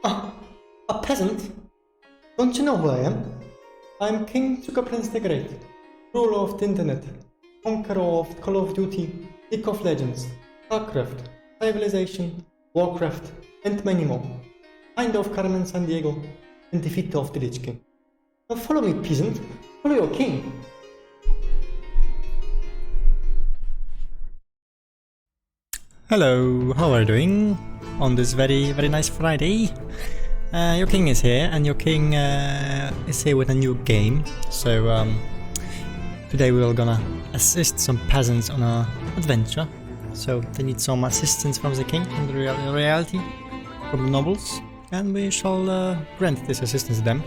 A peasant? Don't you know who I am? I'm King Sugar Prince the Great, ruler of the internet, conqueror of Call of Duty, League of Legends, Starcraft, Civilization, Warcraft, and many more. Finder of Carmen Sandiego, and defeater of the Lich King. Now follow me, peasant. Follow your king. Hello, how are you doing on this very nice Friday? Your king is here, and your king is here with a new game. So today we're gonna assist some peasants on a adventure. So they need some assistance from the king, from the reality, from the nobles, and we shall grant this assistance to them.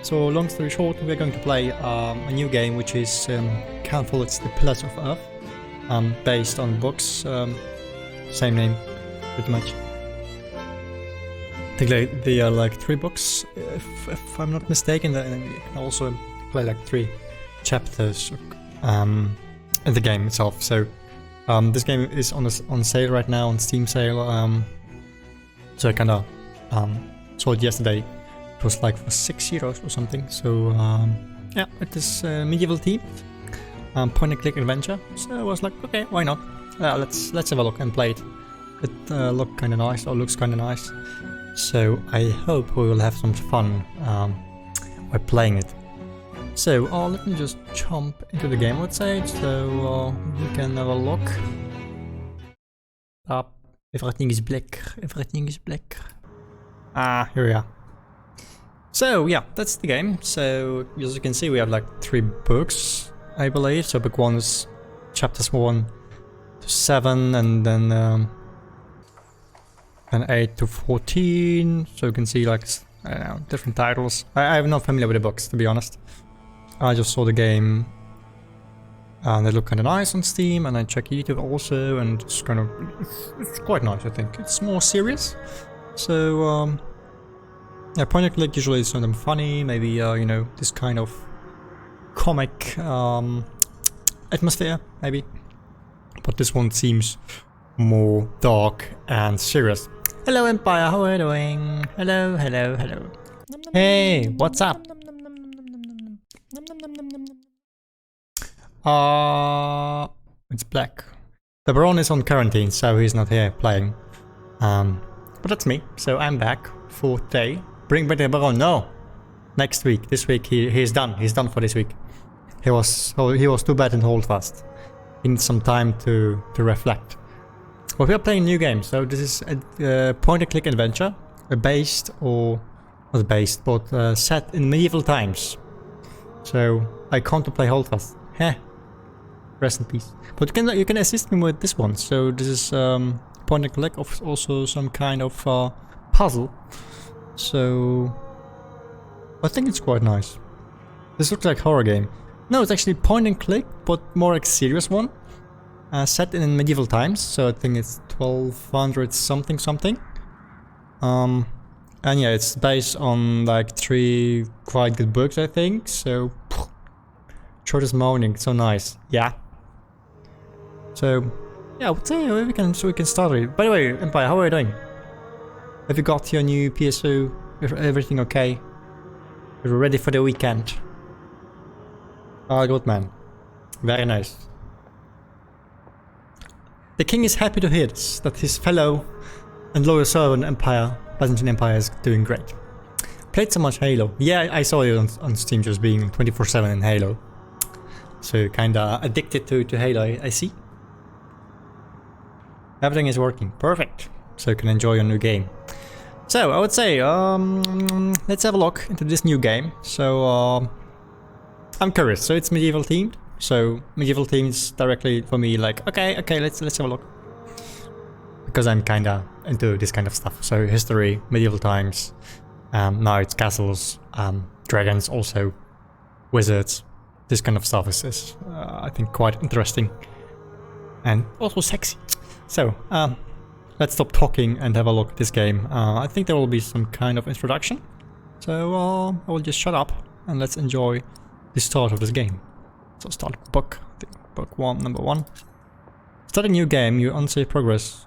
So long story short, we're going to play a new game which is Count Follett's The Pillars of Earth, based on books. Same name, pretty much. I think they are like 3 books, if I'm not mistaken, and you can also play like 3 chapters in the game itself. So this game is on sale right now, on Steam sale. So I kinda saw it yesterday. It was like for €6 or something. So yeah, it is medieval themed, point and click adventure. So I was like, okay, why not? Let's have a look and play it. It looks kinda nice. So I hope we will have some fun by playing it. So let me just jump into the game, let's say, so we can have a look. Everything is black. Here we are. So yeah, that's the game. So as you can see, we have like 3 books, I believe. So book 1 is chapters 1 to 7, and then 8 to 14. So you can see like, I don't know, different titles. I'm not familiar with the books, to be honest. I just saw the game and they look kind of nice on Steam, and I check YouTube also, and it's kind of, it's quite nice, I think. It's more serious. So yeah, point and click usually is something funny, maybe you know, this kind of comic atmosphere, maybe. But this one seems more dark and serious. Hello Empire, how are you doing? Hello. Hey, what's up? It's black. The Baron is on quarantine, so he's not here playing. But that's me, so I'm back. 4th day. Bring back the Baron. No! Next week. This week he's done. He's done for this week. He was too bad in Holdfast. He needs some time to reflect. Well, we are playing a new game, so this is a point-and-click adventure, based, or not based, but set in medieval times. So I can't play Holdfast. Heh. Rest in peace. But you can assist me with this one. So this is point-and-click, of also some kind of puzzle. So I think it's quite nice. This looks like a horror game. No, it's actually point-and-click, but more like serious one. Set in medieval times, so I think it's 1200 something. And yeah, it's based on like 3 quite good books, I think. So short as morning, so nice. Yeah. So yeah, I would say we can start it. By the way, Empire, how are you doing? Have you got your new PSO? Everything okay? You're ready for the weekend? Oh, good man. Very nice. The king is happy to hear this, that his fellow and loyal servant Empire, Byzantine Empire, is doing great. Played so much Halo. Yeah, I saw you on Steam just being 24/7 in Halo. So kinda addicted to Halo, I see. Everything is working. Perfect. So you can enjoy your new game. So I would say, let's have a look into this new game. So I'm curious. So it's medieval themed. So medieval themes directly for me, like, okay, let's have a look. Because I'm kinda into this kind of stuff. So history, medieval times, knights, castles, dragons, also wizards. This kind of stuff is I think quite interesting and also sexy. So let's stop talking and have a look at this game. I think there will be some kind of introduction. So I will just shut up and let's enjoy the start of this game. So start book 1, number 1. Start a new game, you unsave progress.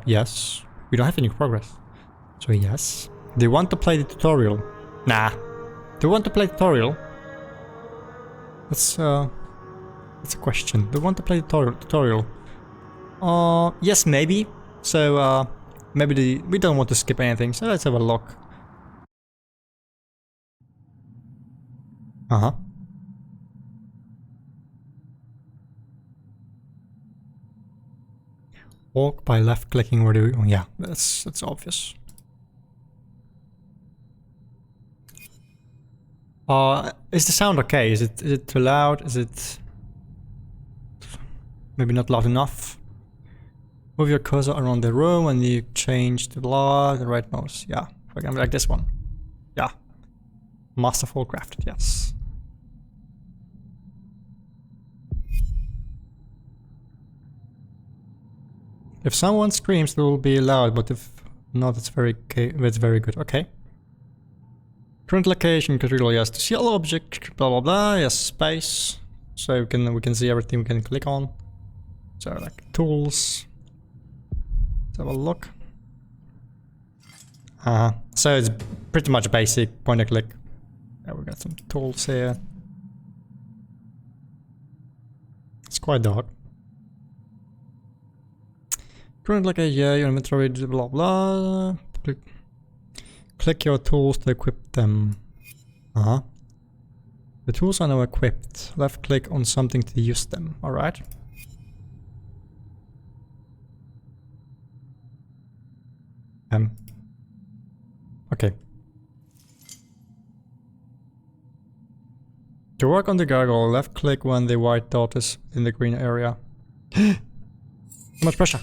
Yes. We don't have any progress. So yes. Do you want to play the tutorial? Nah. Do you want to play tutorial? That's a question. Do you want to play tutorial? Yes, maybe. So, maybe we don't want to skip anything, so let's have a look. Uh-huh. Walk by left clicking where do we... Oh, yeah, that's obvious. Is the sound okay? Is it too loud? Is it maybe not loud enough? Move your cursor around the room and you change the right mouse. Yeah, for example, like this one. Yeah. Masterful crafted, yes. If someone screams, it will be loud, but if not, it's very good. Okay. Current location, control, yes. To see all object, blah blah blah. Yes, space. So we can see everything we can click on. So like tools. Let's have a look. So it's pretty much basic point and click. Yeah, we got some tools here. It's quite dark. Current location, yeah, your inventory, blah blah. Click your tools to equip them. The tools are now equipped. Left click on something to use them. Alright. Okay. To work on the gargoyle, left click when the white dot is in the green area. Too much pressure.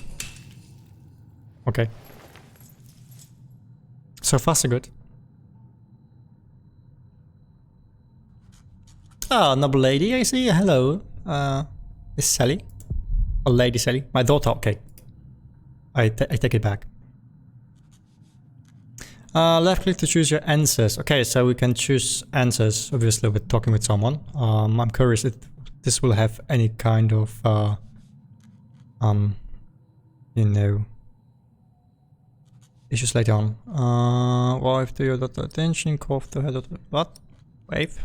Okay. So far so good. Ah, noble lady, I see. Hello. Is Sally? Oh, Lady Sally. My daughter, okay. I take it back. Left click to choose your answers. Okay, so we can choose answers, obviously, with talking with someone. I'm curious if this will have any kind of, you know, issues later on. Wife to your daughter attention, cough to her daughter. What? Wave.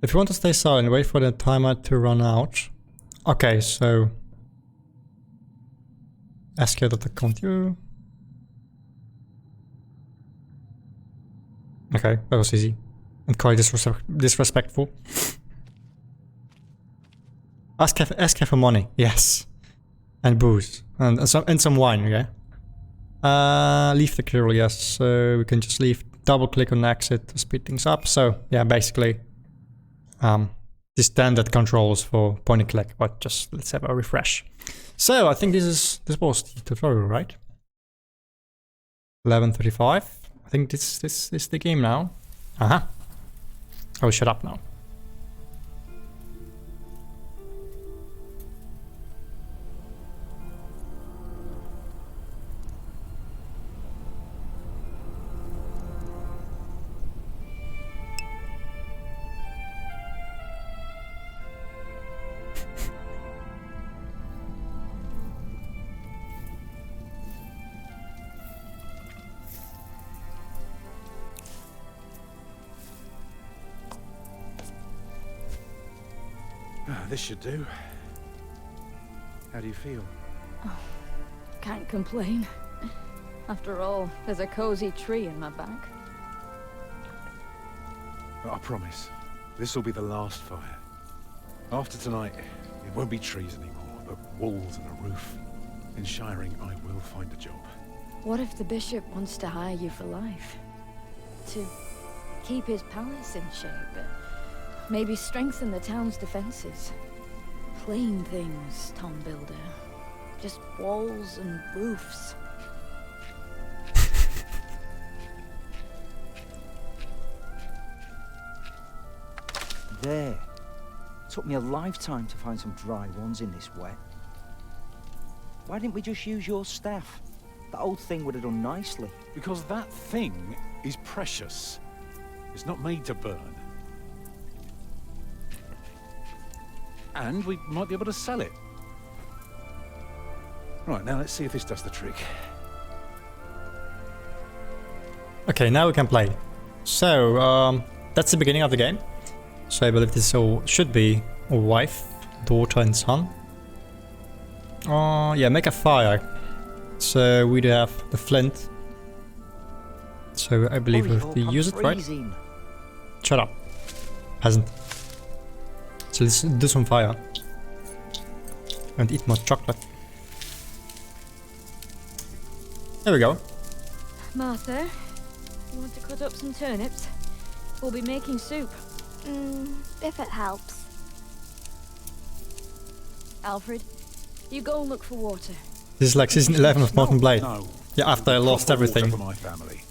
If you want to stay silent, wait for the timer to run out. Okay, so ask your daughter to continue. Okay, that was easy. And quite disrespectful. Ask her for money, yes. And booze. And some wine, okay? Leave the clear, yes. So we can just leave. Double click on exit to speed things up. So yeah, basically the standard controls for point and click, but just let's have a refresh. So I think this was the tutorial, right? 11:35. I think this is the game now. Oh, shut up now. This should do. How do you feel? Oh, can't complain. After all, there's a cozy tree in my back. But I promise, this will be the last fire. After tonight, it won't be trees anymore, but walls and a roof. In Shiring, I will find a job. What if the bishop wants to hire you for life? To keep his palace in shape? Maybe strengthen the town's defenses. Plain things, Tom Builder. Just walls and roofs. There. Took me a lifetime to find some dry ones in this wet. Why didn't we just use your staff? That old thing would have done nicely. Because that thing is precious. It's not made to burn. And we might be able to sell it. Right, now let's see if this does the trick. Okay, now we can play. So, that's the beginning of the game. So I believe this all should be a wife, daughter and son. Yeah, make a fire. So we do have the flint. So I believe we have to use it, right? Shut up, peasant. So let's do some fire. And eat more chocolate. There we go. Martha, you want to cut up some turnips? We'll be making soup. If it helps. Alfred, you go and look for water. This is like season 11 of Morton Blade. No. Yeah, after I lost Proper water everything for my family.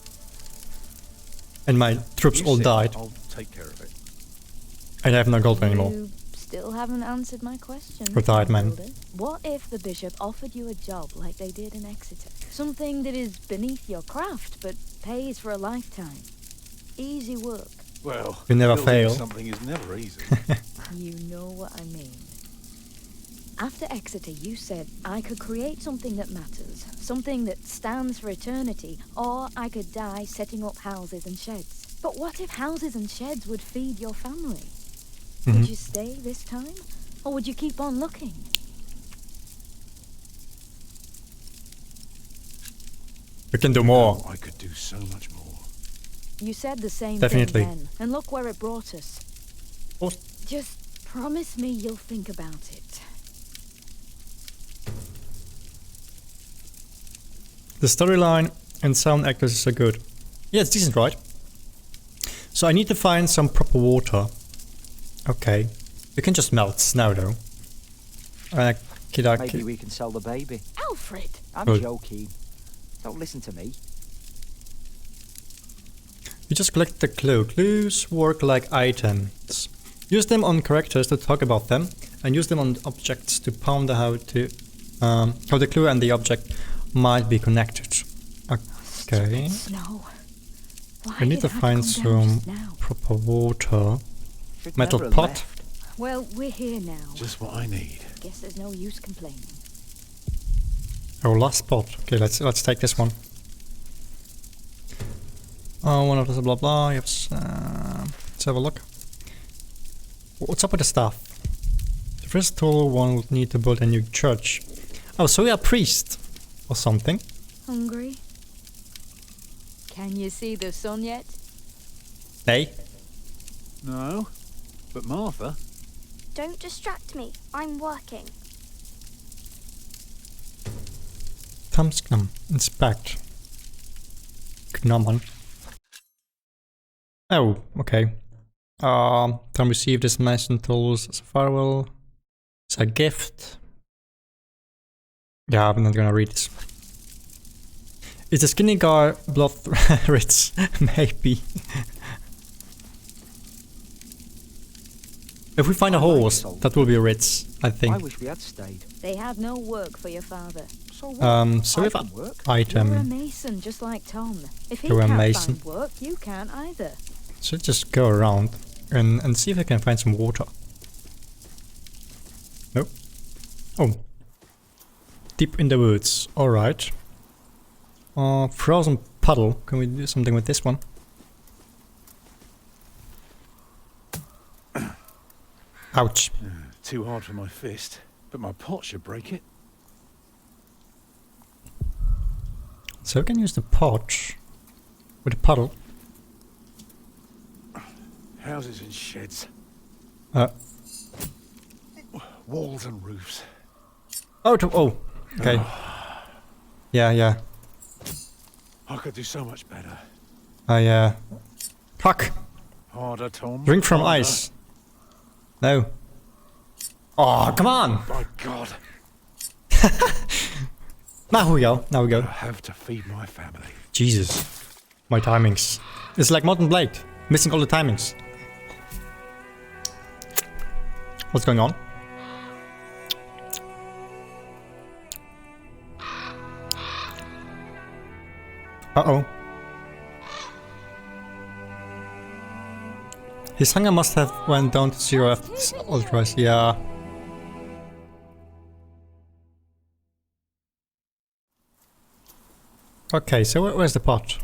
and my troops You all sit, died. I'll take care of it. And I have no gold anymore. You still haven't answered my question. Retired man. Hilda. What if the bishop offered you a job like they did in Exeter? Something that is beneath your craft, but pays for a lifetime. Easy work. Well, You never building fail. Something is never easy. You know what I mean. After Exeter, you said I could create something that matters, something that stands for eternity, or I could die setting up houses and sheds. But what if houses and sheds would feed your family? Would you stay this time, or would you keep on looking? We can do more. I could do so much more. You said the same Definitely. thing then, and look where it brought us. Oh. Just promise me you'll think about it. The storyline and sound actors are good. Yeah, it's decent, right? So I need to find some proper water. Okay. We can just melt snow though. Maybe we can sell the baby. Alfred! I'm Good. joking. Don't listen to me. You just collect the clue. Clues work like items. Use them on characters to talk about them, and use them on objects to ponder how the clue and the object might be connected. Okay. Snow. Why We need did to it have find come down some just now? proper water. Should Metal never have pot. left. Well, we're here now. Just what I need. Guess there's no use complaining. Oh, last spot. Okay, let's take this one. Oh, one of those blah blah. Yep. Let's have a look. What's up with the staff? The first tall one would need to build a new church. Oh, so we are priest or something. Hungry? Can you see the sun yet? Hey, No, but Martha. Don't distract me. I'm working. Thumbsknum. Inspect. Gnomon. Oh, okay. Can receive this mason tools as a farewell. It's a gift. Yeah, I'm not gonna read this. Is the skinny guy blood rich? Maybe. If we find a horse, that will be rich, I I think. wish we had stayed. They had no work for your father. So what? So we I have can work. You're a item. mason, just like Tom. If he You're a can't mason. find work, you can't either. So just go around and see if I can find some water. No. Oh. Deep in the woods. Alright. Frozen puddle. Can we do something with this one? Ouch. Too hard for my fist, but my pot should break it. So we can use the pot with a puddle. Houses and sheds, Uh, walls and roofs. oh, okay. Yeah. I could do so much better. Fuck. Harder, Tom. Drink from harder. ice. No. Oh, come on. By God, Now we go. Now we I go. have to feed my family. Jesus. My timings. It's like Morton Blade. Missing all the timings. What's going on? Uh-oh. His hunger must have went down to zero after this ultras, yeah. Okay, so where's the pot?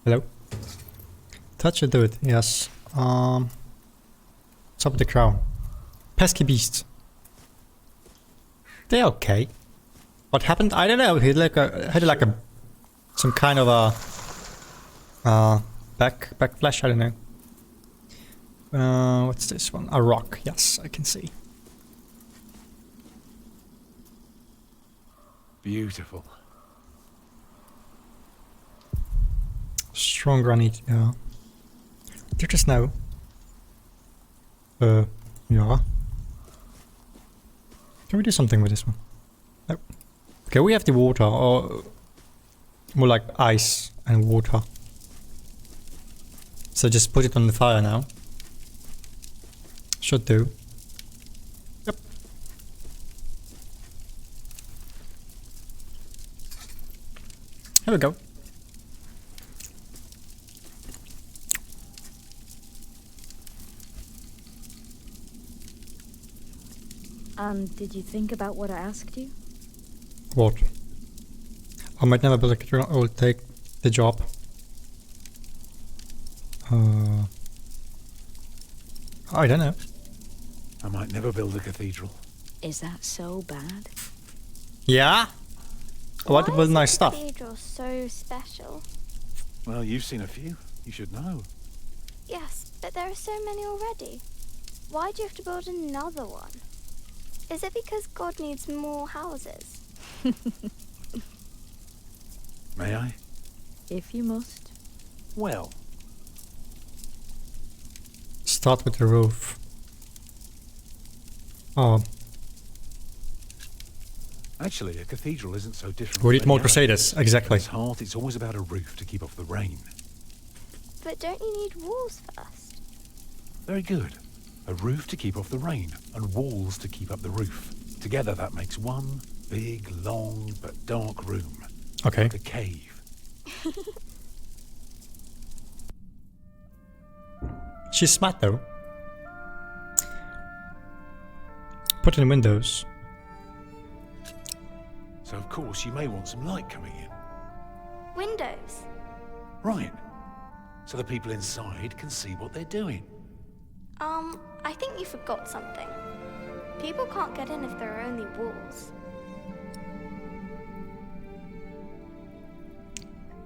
Hello? Touch it, do it. Yes. Top of the crown. Pesky beast. They're okay. What happened? I don't know. He had like a some kind of a backflash. I don't know. What's this one? A rock. Yes, I can see. Beautiful. Strong granite. Yeah. There is snow. Yeah. Can we do something with this one? No. Okay, we have the water, or more like ice and water. So just put it on the fire now. Should do. Yep. Here we go. And did you think about what I asked you? What? I might never build a cathedral or take the job. I don't know. I might never build a cathedral. Is that so bad? Yeah? I want to build nice stuff. Cathedral so special. Well, you've seen a few. You should know. Yes, but there are so many already. Why do you have to build another one? Is it because God needs more houses? May I? If you must. Well, Start with the roof. Oh, actually, a cathedral isn't so different. we from need more any other. Crusaders, At exactly. its heart, it's always about a roof to keep off the rain. But don't you need walls first? Very good. A roof to keep off the rain, and walls to keep up the roof. Together that makes one big, long, but dark room. Okay. Like a cave. She's smart though. Put in windows. So of course you may want some light coming in. Windows. Right. So the people inside can see what they're doing. I think you forgot something. People can't get in if there are only walls.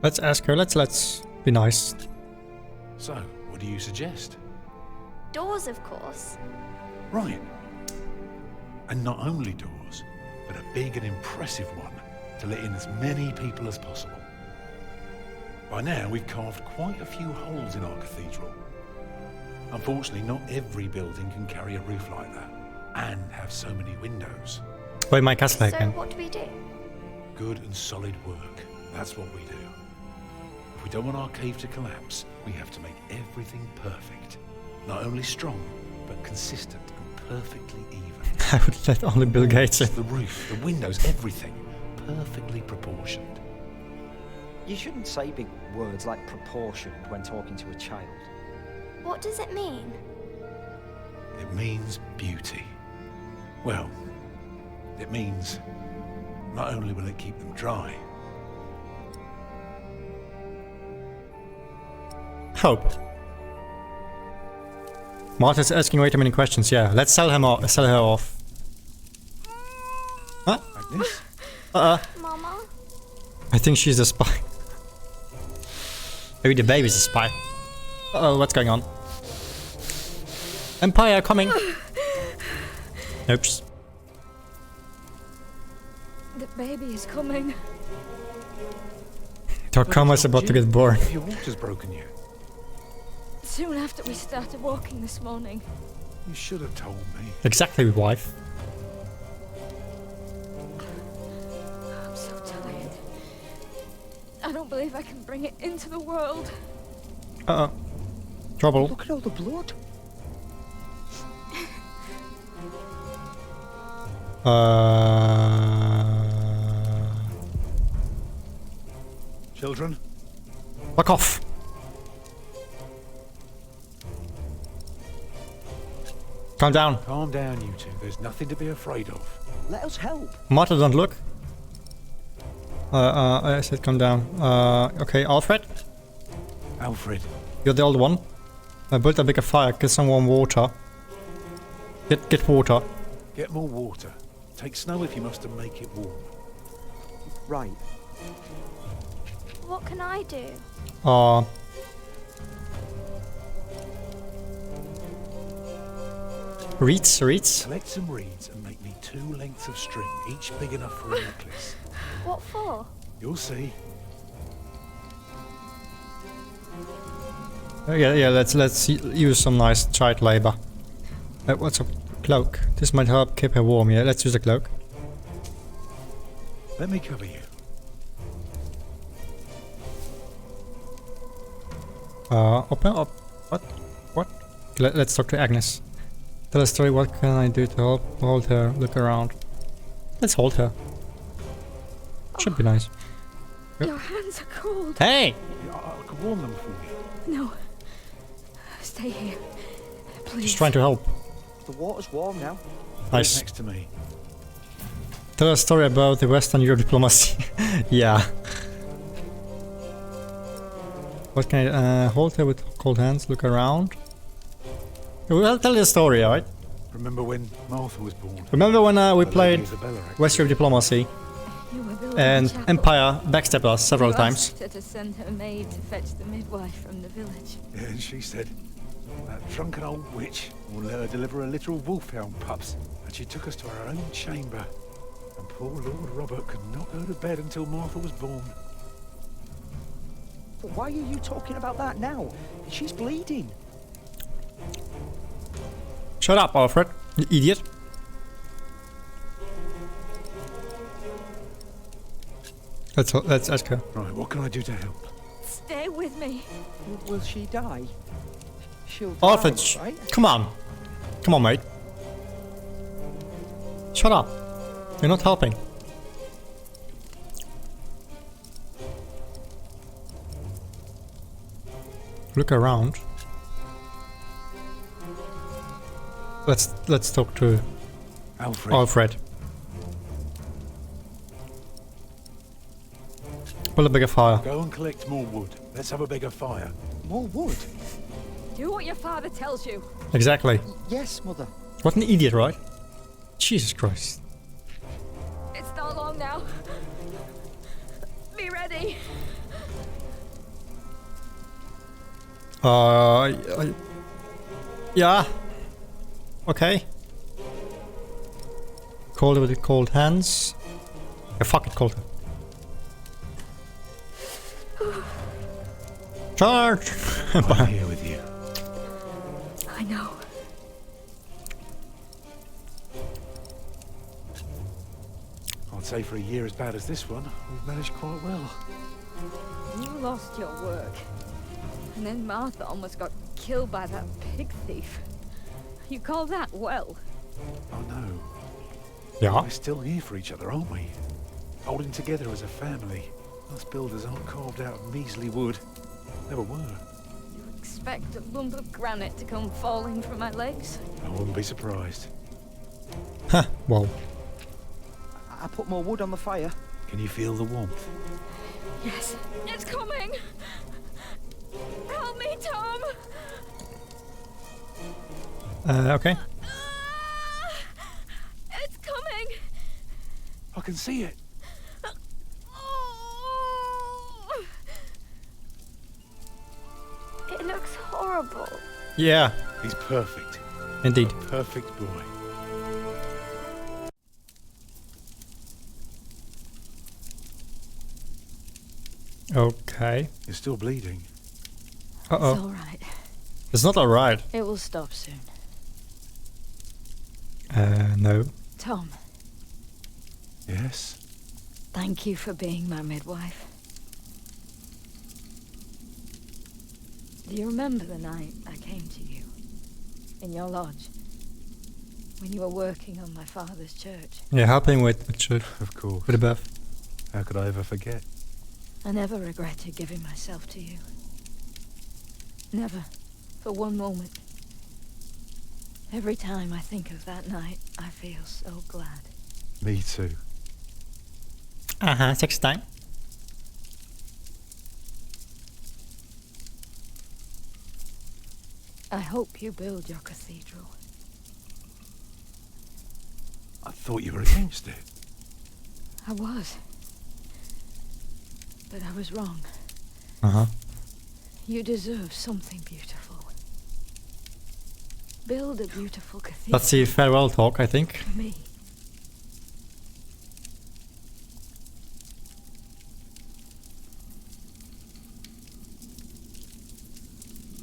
Let's ask her. Let's be nice. So, what do you suggest? Doors, of course. Right. And not only doors, but a big and impressive one to let in as many people as possible. By now, we've carved quite a few holes in our cathedral. Unfortunately, not every building can carry a roof like that and have so many windows. Wait, my castle So again. what do we do? Good and solid work. That's what we do. If we don't want our cave to collapse, we have to make everything perfect. Not only strong, but consistent and perfectly even. I would let only Bill Gates in. The roof, the windows, everything. Perfectly proportioned. You shouldn't say big words like proportioned when talking to a child. What does it mean? It means beauty. Well, it means not only will it keep them dry, Hope. Martha's asking way too many questions. Yeah, let's sell her off. Huh? like this. Mama? I think she's a spy. Maybe the baby's a spy. Uh-oh, what's going on? Empire coming! Oops. The baby is coming. Torkama's about to get born. Have your water's broken yet? Soon after we started walking this morning. You should have told me. Exactly, wife. I'm so tired. I don't believe I can bring it into the world. Uh-oh. Trouble. Look at all the blood. Children? Fuck off. Calm down. Calm down, you two. There's nothing to be afraid of. Let us help. Martha, don't look. I said come down. Okay, Alfred, Alfred, you're the old one. Build a bigger fire, get some warm water. Get water. get more water. Take snow if you must to make it warm. Right. What can I do? Reeds. Collect some reeds and make me 2 lengths of string, each big enough for a necklace. What for? You'll see. Yeah, let's use some nice child labor. What's a cloak? This might help keep her warm, yeah, let's use a cloak. Let me cover you. Open up. What? Let's talk to Agnes. Tell a story, what can I do to help hold her, look around. Let's hold her. Should be nice. Your hands are cold. Hey! I could warm them for you. No. Stay here. Please. Just trying to help. The water's warm now. Nice. Next to me. Tell a story about the Western Europe diplomacy. Yeah. What can I hold her with cold hands, look around. Well, tell the story, alright? Remember when Martha was born? Remember when we The played Lady Isabella, actually. West Europe diplomacy You were building and a chapel. Empire backstabbed us several You times? asked her to send her maid to fetch the midwife from the village. Yeah, and she said, that drunken old witch will let her deliver a litter of wolfhound pups. And she took us to our own chamber. And poor Lord Robert could not go to bed until Martha was born. But why are you talking about that now? She's bleeding. Shut up, Alfred, you idiot. Let's ask her. Right, what can I do to help? Stay with me. Will she die? She'll die, Alfred, right? come on. Come on, mate. Shut up. You're not helping. Look around. Let's talk to Alfred. Alfred. Build a bigger fire. Go and collect more wood. Let's have a bigger fire. More wood? Do what your father tells you. Exactly. Yes, Mother. What an idiot, right? Jesus Christ. It's not long now. Be ready. Yeah. Okay. Cold with the cold hands. Yeah, fuck it, cold. Charge! I'm here with you. I know. I'd say for a year as bad as this one, we've managed quite well. You lost your work. And then Martha almost got killed by that pig thief. You call that well? Oh no. Yeah. We're still here for each other, aren't we? Holding together as a family. Us builders aren't carved out of measly wood. Never were. You expect a lump of granite to come falling from my legs? I wouldn't be surprised. Huh, well. I put more wood on the fire. Can you feel the warmth? Yes. It's coming! Help me, Tom! Okay. It's coming! I can see it. It looks horrible. Yeah, He's perfect. indeed. Perfect boy. Okay. You're still bleeding. It's Uh-oh. all right. It's not alright. It will stop soon. No. Tom, Yes? thank you for being my midwife. Do you remember the night I came to you? In your lodge? When you were working on my father's church? Yeah, helping with church, Of course. with the bath. How could I ever forget? I never regretted giving myself to you. Never. For one moment. Every time I think of that night, I feel so glad. Me too. Sexy time. I hope you build your cathedral. I thought you were against it. I was. But I was wrong. Uh-huh. You deserve something beautiful. Build a beautiful cathedral That's the farewell talk, I think. for me.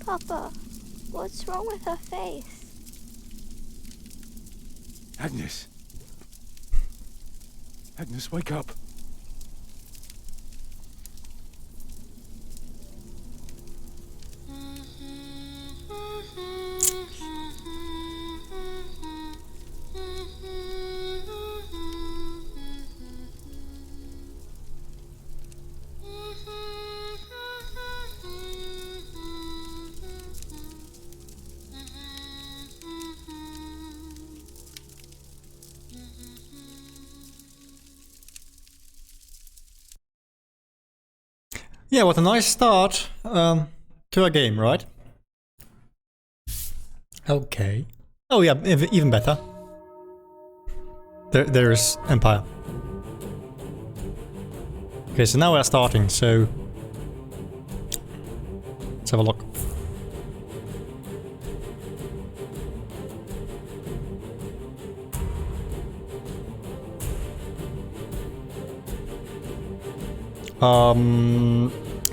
Papa, what's wrong with her face? Agnes. Agnes, wake up. Yeah, what a nice start to a game, right? Okay. Oh yeah, even better. There's Empire. Okay, so now we're starting, so... Let's have a look.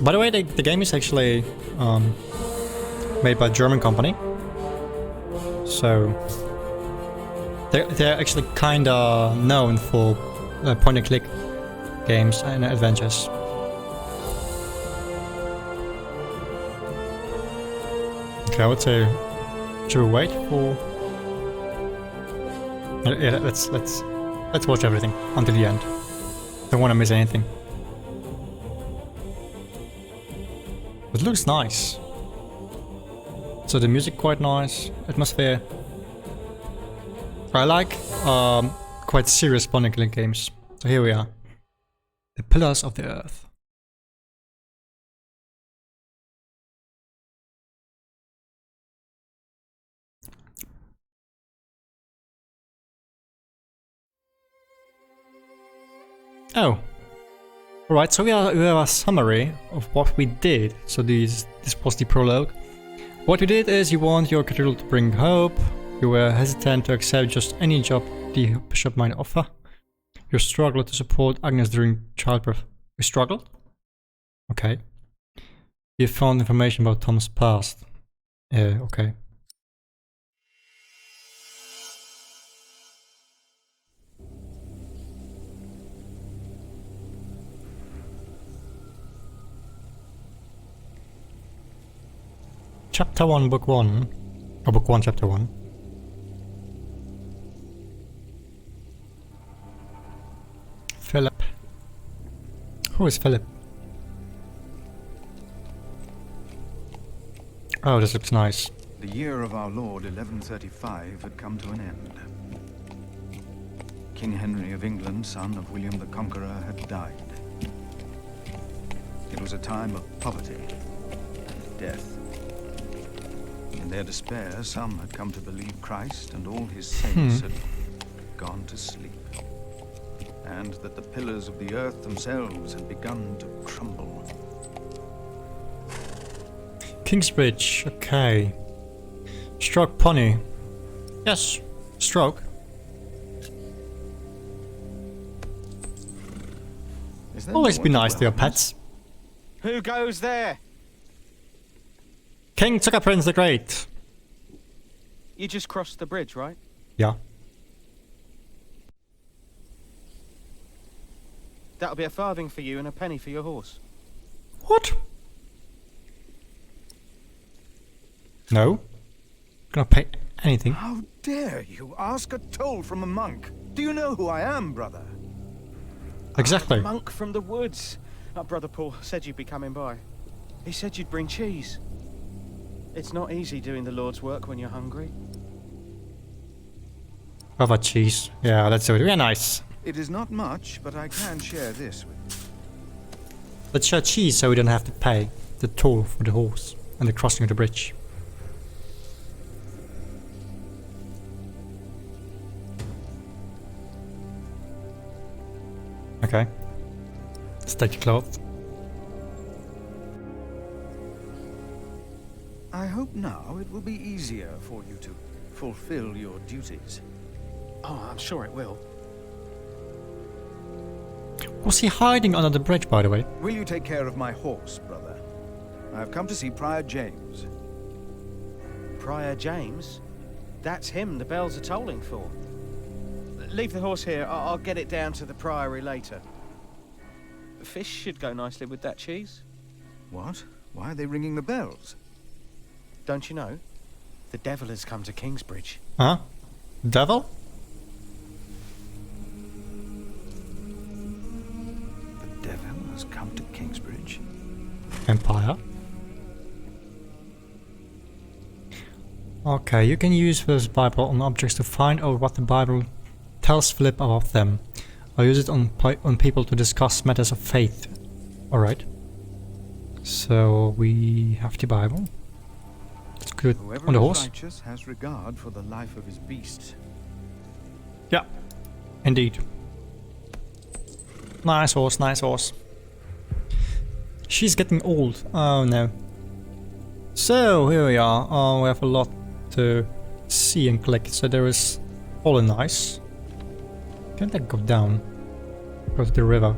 By the way, the game is actually made by a German company. So they're actually kinda known for point and click games and adventures. Okay, I would say should we wait for? Yeah, let's watch everything until the end. Don't want to miss anything. It looks nice. So the music quite nice, atmosphere. I like quite serious point and click games. So here we are. The Pillars of the Earth. Oh. Alright, so we have a summary of what we did. So this was the prologue. What you did is you want your cathedral to bring hope. You were hesitant to accept just any job the bishop might offer. You struggled to support Agnes during childbirth. You struggled? Okay. You found information about Tom's past. Okay. Chapter 1, Book 1. Or Book 1, Chapter 1. Philip. Who is Philip? Oh, this looks nice. The year of our Lord 1135 had come to an end. King Henry of England, son of William the Conqueror, had died. It was a time of poverty and death. In their despair, some had come to believe Christ and all his saints had gone to sleep, and that the pillars of the earth themselves had begun to crumble. Kingsbridge, okay. Stroke pony. Yes, stroke. Always be nice to your pets. Who goes there? King Tucker Prince the Great. You just crossed the bridge, right? Yeah. That'll be a farthing for you and a penny for your horse. What? No. Gonna pay anything. How dare you ask a toll from a monk? Do you know who I am, brother? Exactly. Monk from the woods. Our brother Paul said you'd be coming by. He said you'd bring cheese. It's not easy doing the Lord's work when you're hungry. How about cheese? Yeah, let's do it. We're nice. It is not much, but I can share this with you. Let's share cheese so we don't have to pay the toll for the horse and the crossing of the bridge. Okay. Let's take your clothes. I hope now it will be easier for you to fulfill your duties. Oh, I'm sure it will. Was he hiding under the bridge, by the way? Will you take care of my horse, brother? I have come to see Prior James. Prior James? That's him the bells are tolling for. Leave the horse here. I'll get it down to the priory later. The fish should go nicely with that cheese. What? Why are they ringing the bells? Don't you know? The devil has come to Kingsbridge. Huh? Devil? The devil has come to Kingsbridge. Empire. Okay, you can use this Bible on objects to find out what the Bible tells Philip about them. Or use it on people to discuss matters of faith. Alright. So we have the Bible. Let's go Whoever on the is horse. righteous has regard for the life of his beast. Yeah, indeed. Nice horse, nice horse. She's getting old. Oh no. So here we are. We have a lot to see and click. So there is all nice. Can't I go down? Go to the river.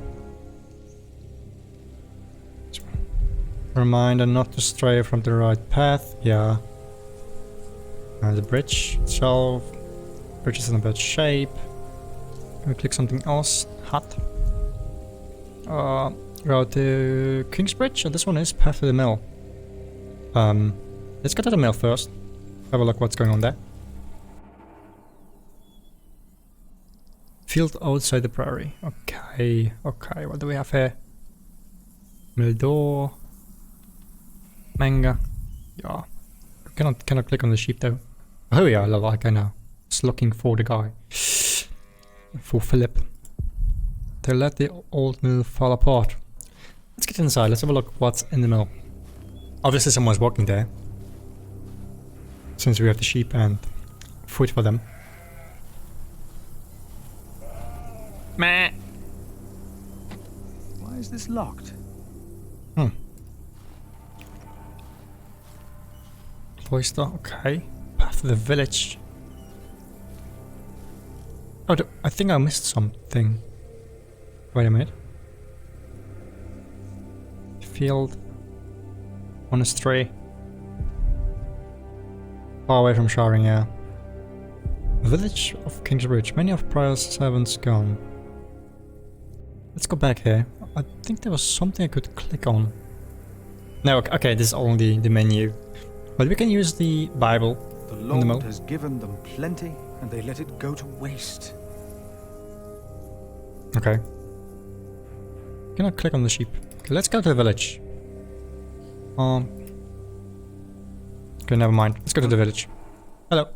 Reminder not to stray from the right path. Yeah. The bridge itself. Bridge is in a bad shape. Can we click something else? Hut. Go to Kingsbridge. And this one is Path to the Mill. Let's go to the mill first. Have a look what's going on there. Field outside the prairie. Okay, okay. What do we have here? Mill door. Manga. Yeah. Cannot click on the sheep though. Oh yeah, like I know. Just looking for the guy. For Philip. They let the old mill fall apart. Let's get inside. Let's have a look what's in the mill. Obviously someone's walking there. Since we have the sheep and food for them. Meh. Why is this locked? Cloister, okay. Path to the village. Oh, I think I missed something. Wait a minute. Field. Monastery. Far away from showering, yeah. Village of Kingsbridge. Many of Prior's servants gone. Let's go back here. I think there was something I could click on. No, okay, this is only the menu. But we can use the Bible. The in the mill. Lord has given them plenty, and they let it go to waste. Okay. Can I click on the sheep? Okay, let's go to the village. Okay, never mind. Let's go to the village. Hello.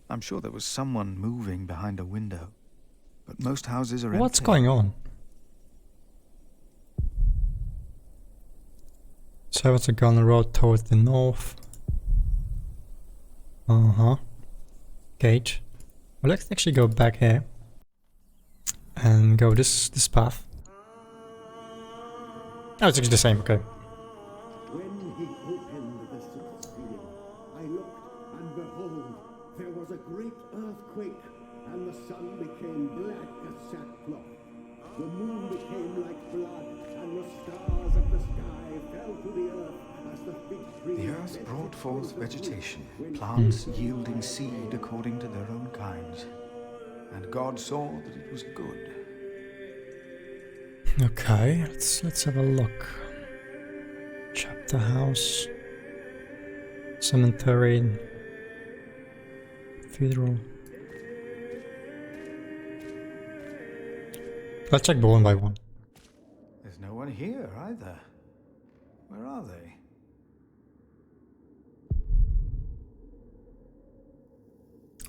I'm sure there was someone moving behind a window, but most houses are What's empty. going on? Servants are gone the road towards the north. Gate. Well, let's actually go back here. And go this path. Oh, it's actually the same, okay. When he opened the sixth seal, I looked, and behold, there was a great earthquake, and the sun became black as sackcloth. The moon became like blood, and the stars of the sky fell to the earth as the fig tree. The earth brought forth vegetation, plants yielding seed according to their own kinds. And God saw that it was good. Okay, let's have a look. Chapter house. Cemetery. Cathedral. Let's check one by one. There's no one here either. Where are they?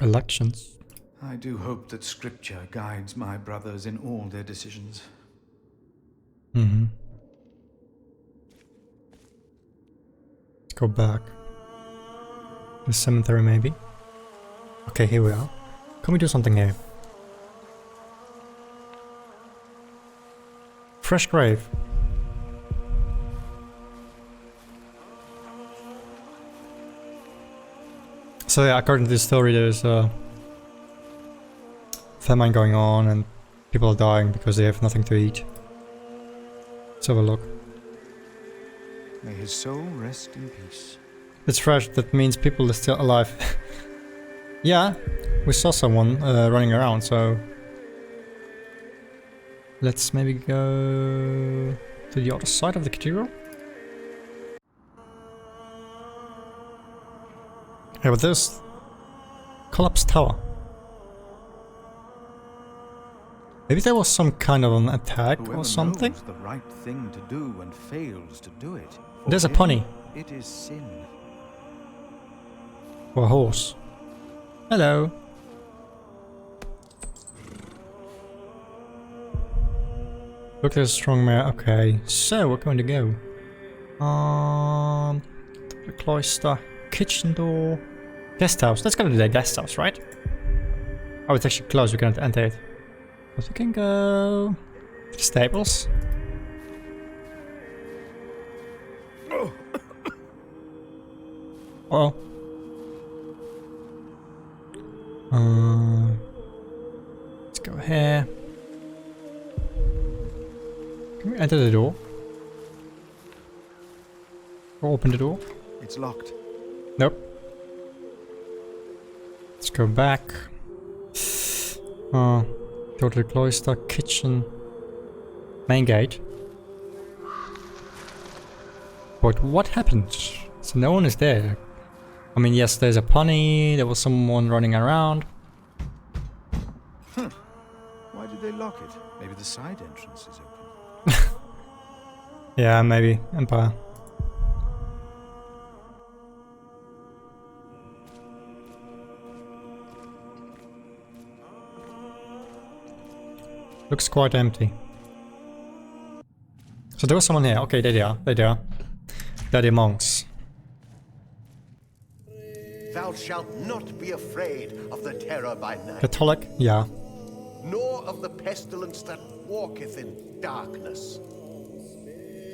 Elections. I do hope that scripture guides my brothers in all their decisions. Let's go back. The cemetery maybe. Okay, here we are. Can we do something here? fresh grave. So yeah, according to the story, there's a famine going on and people are dying because they have nothing to eat. Let's have a look. May his soul rest in peace. It's fresh, that means people are still alive. Yeah, we saw someone running around, so... Let's maybe go to the other side of the cathedral. Yeah, but there's collapsed tower. Maybe there was some kind of an attack Whoever or something. knows the right thing to do and fails to do it. For There's a him, pony It is sin. or a horse. Hello. Look, there's a strong mare. Okay, so we're going to go. The cloister, kitchen door, guest house. Let's go to the guest house, right? Oh, it's actually closed. We can't enter it. But we can go to the stables. Oh. Let's go here. Can we enter the door? Or open the door? It's locked. Nope. Let's go back. Go to the cloister, kitchen, main gate. But what happened? So no one is there. I mean, yes, there's a pony, there was someone running around. Why did they lock it? Maybe the side entrance is open. Yeah, maybe. Empire. Looks quite empty. So there was someone here. Okay, there they are. There they are. They're the monks. Thou shalt not be afraid of the terror by night, Catholic? Yeah. nor of the pestilence that walketh in darkness.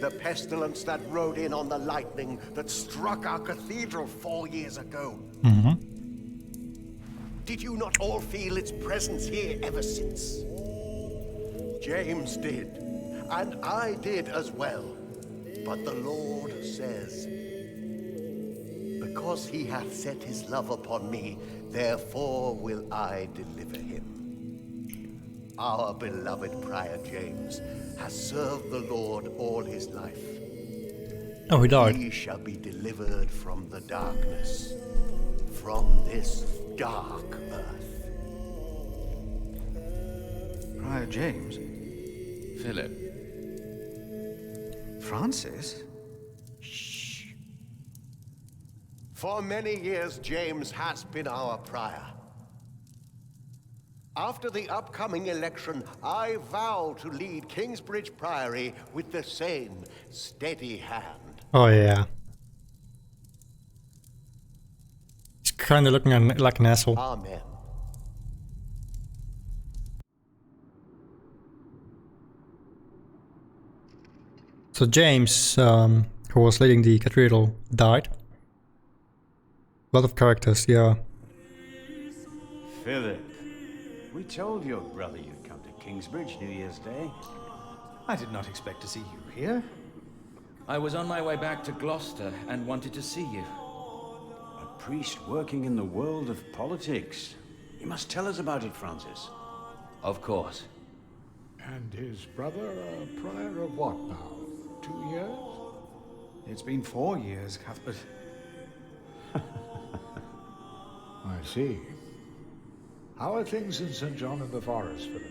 The pestilence that rode in on the lightning that struck our cathedral 4 years ago. Did you not all feel its presence here ever since? James did, and I did as well. But the Lord says, because he hath set his love upon me, therefore will I deliver him. Our beloved Prior James has served the Lord all his life. Oh, he died. He shall be delivered from the darkness, from this dark earth. Prior James? Philip. Francis? For many years, James has been our prior. After the upcoming election, I vow to lead Kingsbridge Priory with the same steady hand. Oh, yeah. He's kinda looking like an asshole. Amen. So James, who was leading the cathedral, died. A lot of characters, yeah. Philip, we told your brother you'd come to Kingsbridge New Year's Day. I did not expect to see you here. I was on my way back to Gloucester and wanted to see you. A priest working in the world of politics. You must tell us about it, Francis. Of course. And his brother a prior of what now? 2 years? It's been 4 years, Cuthbert. I see. How are things in St. John of the Forest, Philip?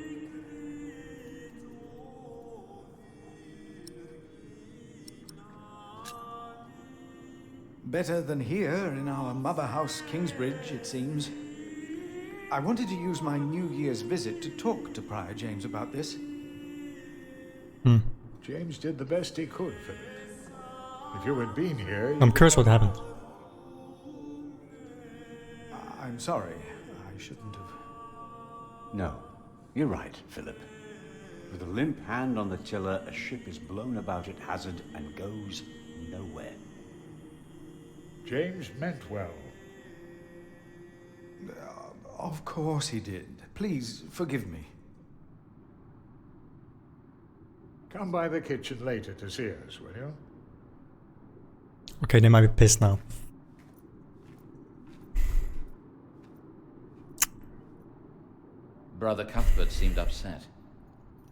Better than here in our mother house, Kingsbridge, it seems. I wanted to use my New Year's visit to talk to Prior James about this. James did the best he could, Philip. If you had been here... I'm curious what happened. I'm sorry. I shouldn't have. No, you're right, Philip. With a limp hand on the tiller, a ship is blown about at hazard and goes nowhere. James meant well. Of course he did. Please, forgive me. Come by the kitchen later to see us, will you? Okay, they might be pissed now. Brother Cuthbert seemed upset.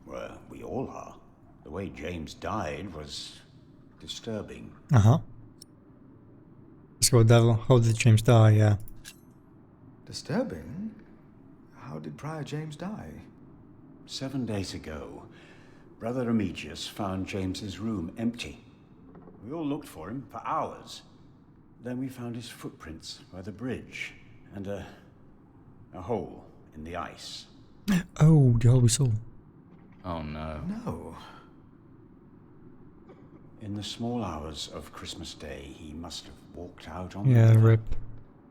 Well, we all are. The way James died was disturbing. Uh-huh. So devil, how did James die? Yeah. Disturbing? How did Prior James die? 7 days ago, Brother Remigius found James's room empty. We all looked for him for hours. Then we found his footprints by the bridge and a hole in the ice. Oh, the hole we saw. Oh no. No. In the small hours of Christmas Day, he must have walked out on the Yeah, river. rip.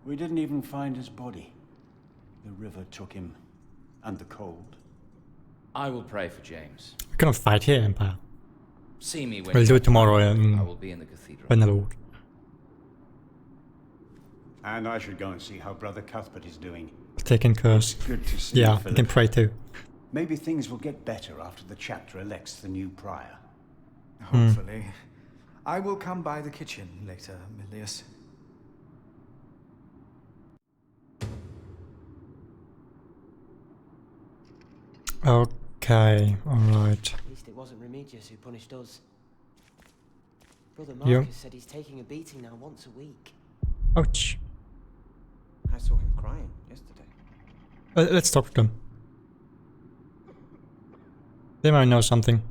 We didn't even find his body. The river took him, and the cold. I will pray for James. We cannot fight here, Empire. See me when We'll you do it tomorrow return. I will be in the cathedral. Bannerlord. And I should go and see how Brother Cuthbert is doing. Taking curse. Good to see Yeah, you, we Philip. can pray too. Maybe things will get better after the chapter elects the new prior. Hopefully. I will come by the kitchen later, Milius. Okay, alright. At least it wasn't Remigius who punished us. Brother You? Marcus said he's taking a beating now once a week. Ouch. I saw him crying yesterday. Let's talk to them. They might know something.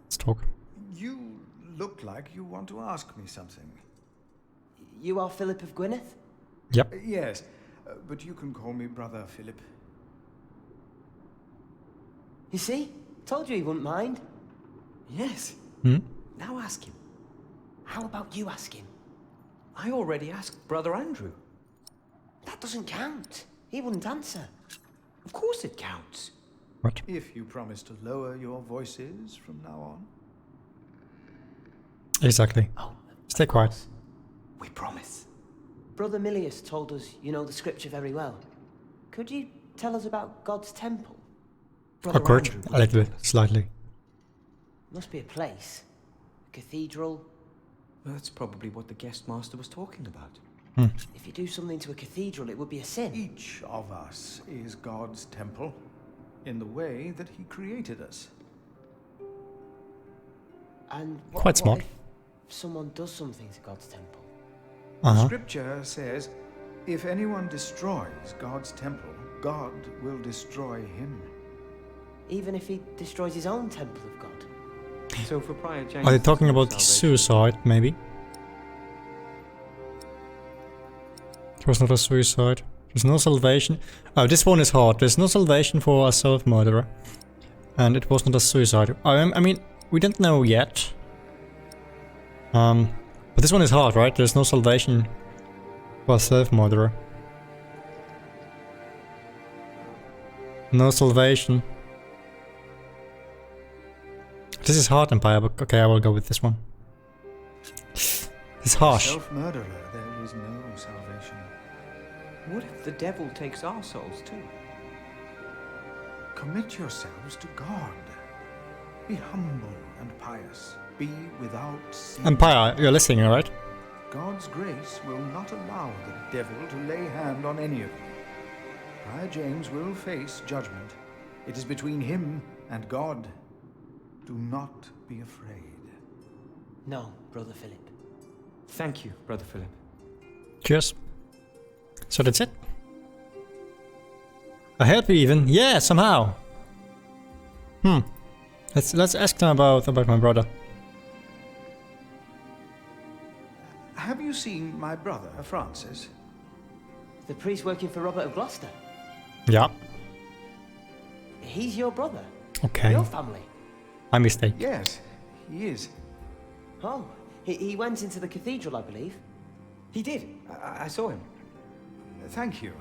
Let's talk. You look like you want to ask me something. You are Philip of Gwynedd? Yep. Yes, but you can call me Brother Philip. You see? Told you he wouldn't mind. Yes. Hmm? Now ask him. How about you ask him? I already asked Brother Andrew. That doesn't count. He wouldn't answer. Of course it counts. What? If you promise to lower your voices from now on. Exactly. Oh, stay quiet. we promise. Brother Milius told us you know the scripture very well. Could you tell us about God's temple? Brother Awkward. Andrew A little bit, slightly. Must be a place. A cathedral. That's probably what the guest master was talking about. If you do something to a cathedral, it would be a sin. Each of us is God's temple in the way that he created us. And Quite smart. if someone does something to God's temple? Scripture says, if anyone destroys God's temple, God will destroy him. Even if he destroys his own temple of God? So for Prior James, Are they talking no about salvation. suicide, maybe? It was not a suicide. There's no salvation. Oh, this one is hard. There's no salvation for a self-murderer. And it was not a suicide. I mean, we don't know yet. But this one is hard, right? There's no salvation for a self-murderer. No salvation. This is hard, Empire, but okay, I will go with this one. It's harsh. Self-murderer, there is no salvation. What if the devil takes our souls too? Commit yourselves to God. Be humble and pious. Be without sin. Empire, you're listening, right? God's grace will not allow the devil to lay hand on any of you. Prior James will face judgment. It is between him and God. Do not be afraid. No, Brother Philip. Thank you, Brother Philip. Cheers. So that's it. I help you even. Yeah, somehow. Let's ask them about my brother. Have you seen my brother, Francis? The priest working for Robert of Gloucester? Yeah. He's your brother? Okay. Your family? My mistake. Yes, he is. Oh, he went into the cathedral, I believe. He did. I saw him. Thank you.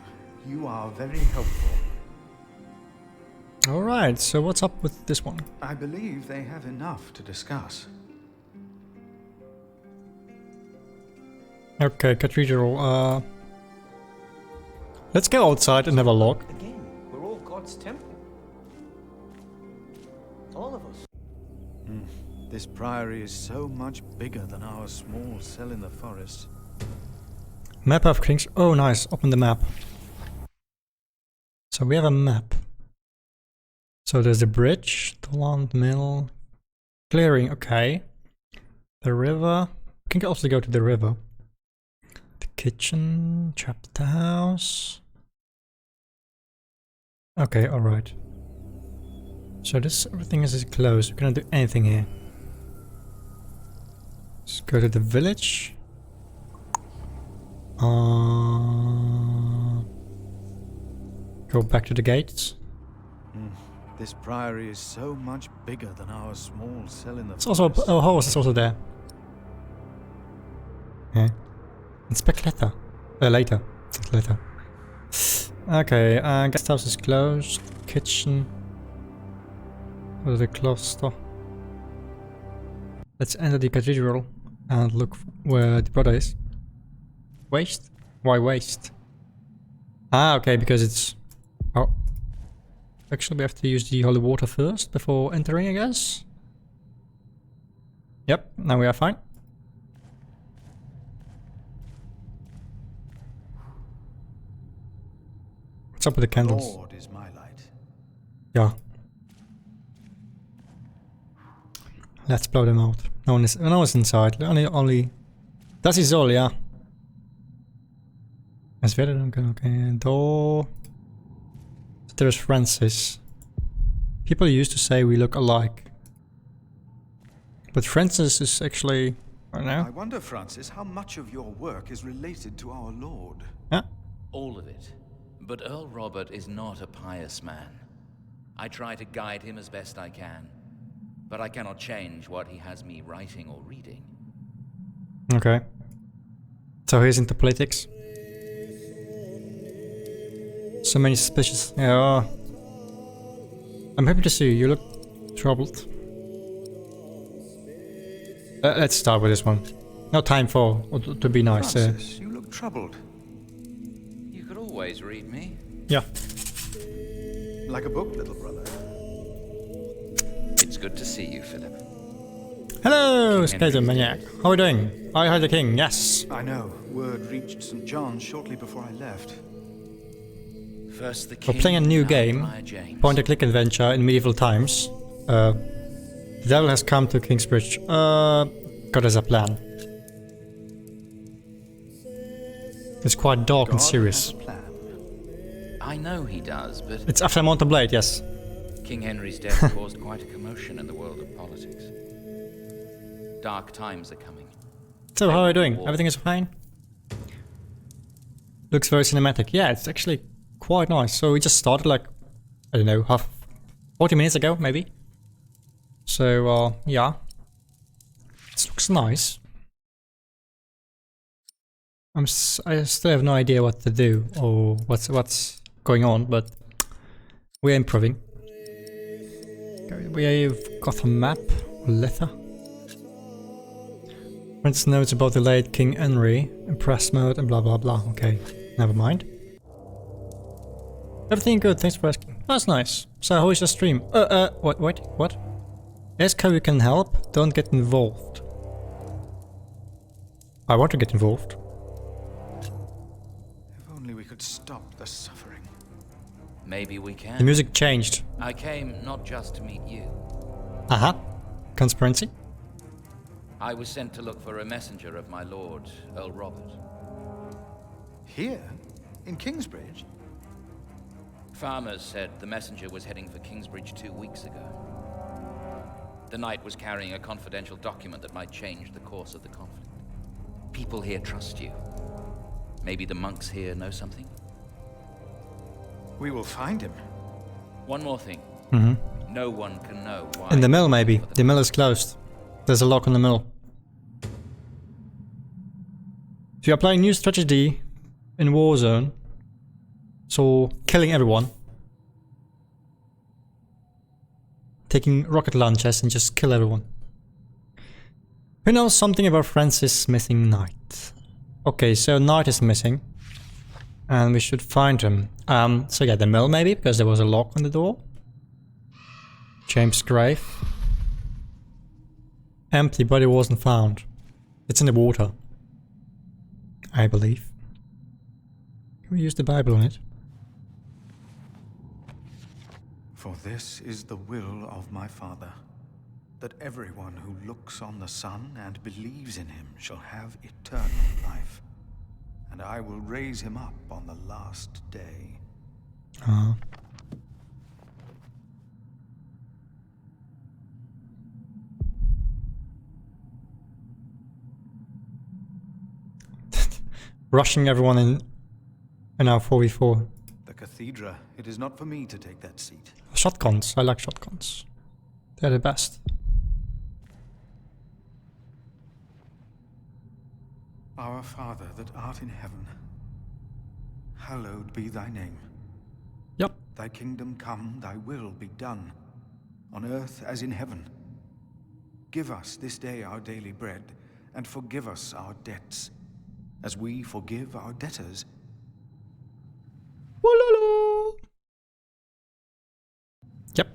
You are very helpful. Alright, so what's up with this one? I believe they have enough to discuss. Okay, cathedral. Let's go outside and have a look. Again, we're all God's temple. All of us. This priory is so much bigger than our small cell in the forest. Map of Kings. Oh, nice. Open the map. So we have a map. So there's the bridge, the land mill, clearing. Okay. The river. We can also go to the river. The kitchen, chapter house. Okay, alright. So this everything is closed. We cannot do anything here. Let's go to the village. Go back to the gates. This priory is so much bigger than our small cell in the It's also a horse is also there. Yeah. Inspect later. Later. Later. Okay, guest house is closed. Kitchen. Go to the cloister. Let's enter the cathedral and look where the brother is. Waste? Why waste? Ah, okay, because it's... Oh. Actually, we have to use the holy water first before entering, I guess. Yep, now we are fine. What's up with the candles? Lord is my light. Yeah. Let's blow them out. No one is inside. Only... Das ist all, ja. Es werde dunkel, okay. Door. There's Francis. People used to say we look alike. But Francis is actually... I don't know. I wonder, Francis, how much of your work is related to our Lord? Yeah. All of it. But Earl Robert is not a pious man. I try to guide him as best I can. But I cannot change what he has me writing or reading. Okay. So he's into politics. So many suspicious. Yeah. I'm happy to see you. You look troubled. Let's start with this one. No time for to be nice. Francis, you look troubled. You could always read me. Yeah. Like a book, little brother. It's good to see you, Philip. Hello, Skater Maniac. How are you doing? I heard the king, yes. I know. Word reached St. John's shortly before I left. First the We're king, playing a new now game. Prior James. Point-and-click adventure in medieval times. The devil has come to Kingsbridge. God has a plan. It's quite dark and serious. I know he does, but It's after Mountain Blade, yes. King Henry's death caused quite a commotion in the world of politics. Dark times are coming. So how are you doing? Everything is fine? Looks very cinematic. Yeah, it's actually quite nice. So we just started like, I don't know, 40 minutes ago, maybe. So, yeah. This looks nice. I still have no idea what to do or what's going on, but we're improving. We've got a map, letter. Prince notes about the late King Henry, impress mode and blah blah blah. Okay, never mind. Everything good, thanks for asking. That's nice. So how is your stream? What? Ask how you can help, don't get involved. I want to get involved. If only we could stop the suffering. Maybe we can. The music changed. I came not just to meet you. Uh-huh. Conspiracy? I was sent to look for a messenger of my lord, Earl Robert. Here? In Kingsbridge? Farmers said the messenger was heading for Kingsbridge 2 weeks ago. The knight was carrying a confidential document that might change the course of the conflict. People here trust you. Maybe the monks here know something? We will find him. One more thing. Mm-hmm. No one can know why. In the mill, maybe. The mill is closed. There's a lock on the mill. So you're applying new strategy in Warzone. So, killing everyone. taking rocket launchers and just kill everyone. Who knows something about Francis' missing knight? Okay, so knight is missing. And we should find him. So yeah, the mill maybe, because there was a lock on the door. James' grave. Empty, but it wasn't found. It's in the water, I believe. Can we use the Bible on it? For this is the will of my Father, that everyone who looks on the Son and believes in him shall have eternal life. And I will raise him up on the last day. Rushing everyone in our 4v4. The cathedra, it is not for me to take that seat. Shotguns, I like shotguns. They're the best. Our Father that art in heaven, hallowed be thy name. Yep. Thy kingdom come, thy will be done, on earth as in heaven. Give us this day our daily bread, and forgive us our debts, as we forgive our debtors. Yep.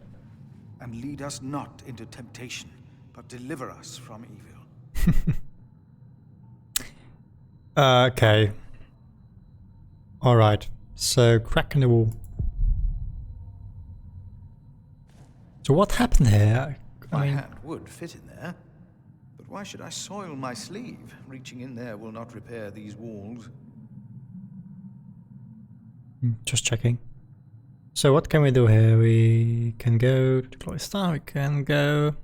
And lead us not into temptation, but deliver us from evil. Okay. Alright. So, crack in the wall. So what happened here? My hand would fit in there. But why should I soil my sleeve? Reaching in there will not repair these walls. Just checking. So what can we do here? We can go to the cloister, we can go to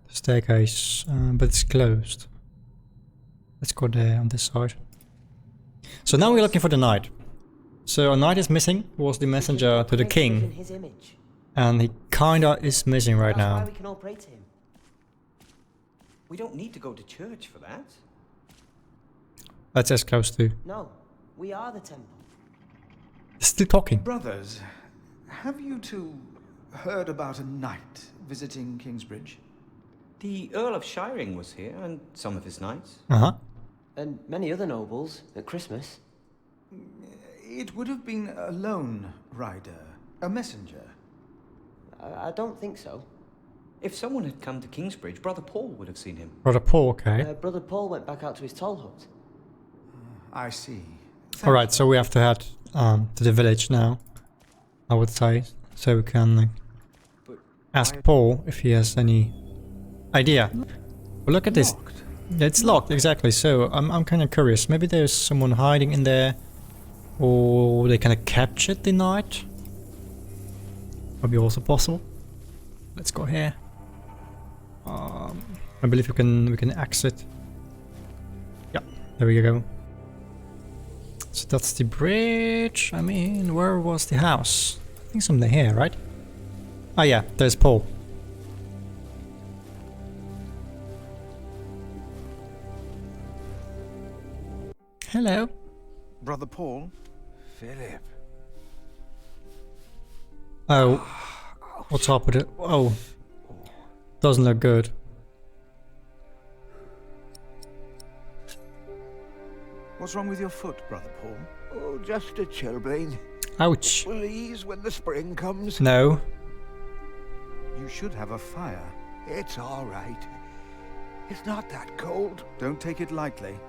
the staircase, but it's closed. Let's go there on this side. So now we're looking for the knight. So a knight is missing, was the messenger to the king. His image. And he kinda is missing right That's now. why we can all pray to him. We don't need to go to church for that. That's as close to. No, we are the temple. Still talking. Brothers, have you two heard about a knight visiting Kingsbridge? The Earl of Shiring was here, and some of his knights. Uh-huh. And many other nobles at Christmas. It would have been a lone rider, a messenger. I don't think so. If someone had come to Kingsbridge, Brother Paul would have seen him. Brother Paul, okay. Brother Paul went back out to his toll hut. I see. Alright, so we have to head to the village now, I would say, so we can ask Paul if he has any idea. Well, look at this. Yeah, it's locked, exactly. So I'm kind of curious. Maybe there's someone hiding in there, or they kind of captured the knight. Would be also possible. Let's go here. I believe we can exit. Yeah, there we go. So that's the bridge. I mean, where was the house? I think something here, right? Oh yeah, there's Paul. Hello. Brother Paul? Philip. Oh. What's up with it? Oh. Doesn't look good. What's wrong with your foot, Brother Paul? Oh, just a chilblain. Ouch. Will ease when the spring comes. No. You should have a fire. It's all right. It's not that cold. Don't take it lightly.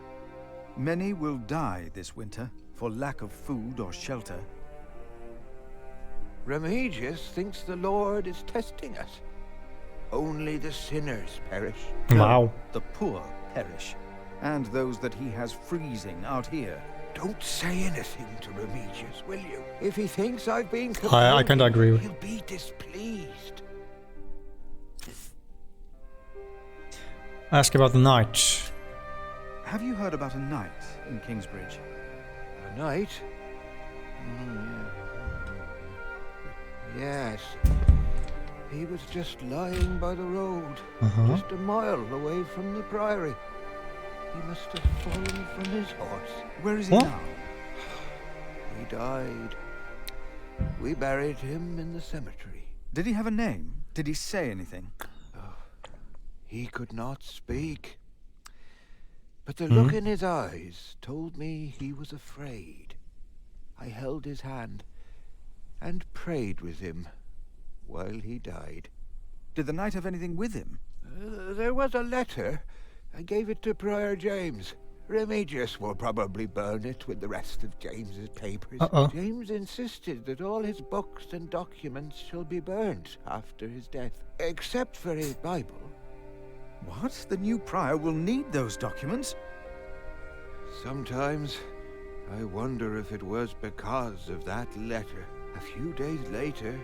Many will die this winter for lack of food or shelter. Remigius thinks the Lord is testing us. Only the sinners perish. Wow. The poor perish, and those that he has freezing out here. Don't say anything to Remigius, will you? If he thinks I've been I kind of agree with. he'll be displeased. Ask about the knight. Have you heard about a knight in Kingsbridge? A knight? Yes. He was just lying by the road, just a mile away from the priory. He must have fallen from his horse. Where is he now? He died. We buried him in the cemetery. Did he have a name? Did he say anything? He could not speak. But the look in his eyes told me he was afraid. I held his hand and prayed with him while he died. Did the knight have anything with him? There was a letter. I gave it to Prior James. Remigius will probably burn it with the rest of James's papers. James insisted that all his books and documents shall be burnt after his death, except for his Bible. What? The new prior will need those documents? Sometimes I wonder if it was because of that letter. A few days later,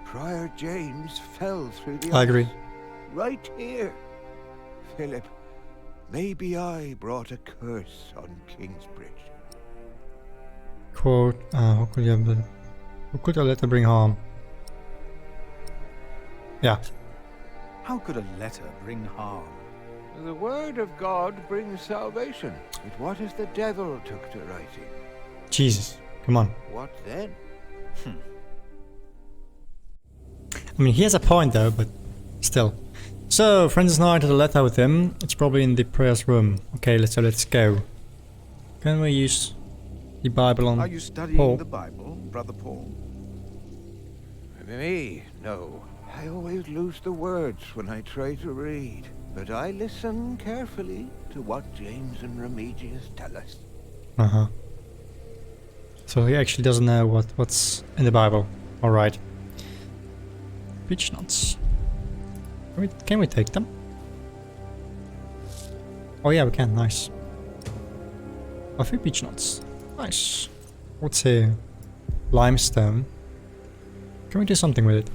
Prior James fell through the I agree. ice. Right here. Philip, maybe I brought a curse on Kingsbridge. Quote, how could a letter bring harm? Yeah. How could a letter bring harm? The word of God brings salvation. But what if the devil took to writing? Jesus, come on. What then? I mean, he has a point though, but still. So, Francis Knight had a letter with him. It's probably in the prayers room. Okay, let's go. Can we use the Bible on Are you studying Paul? the Bible, Brother Paul? Me? No. I always lose the words when I try to read. But I listen carefully to what James and Remigius tell us. Uh-huh. So he actually doesn't know what's in the Bible. Alright. Beech nuts. Can we take them? Oh yeah, we can. Nice. A few beech nuts. Nice. What's here? Limestone. Can we do something with it?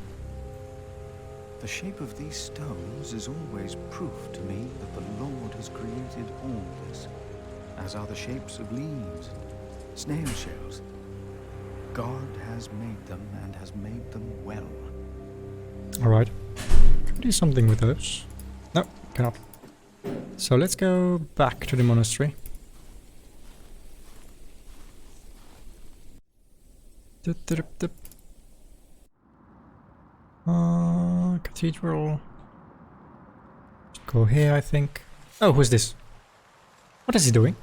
The shape of these stones is always proof to me that the Lord has created all this, as are the shapes of leaves, snail shells. God has made them and has made them well. Alright. Can we do something with those? No, cannot. So let's go back to the monastery. Cathedral. Go here, I think. Oh, who's this? What is he doing?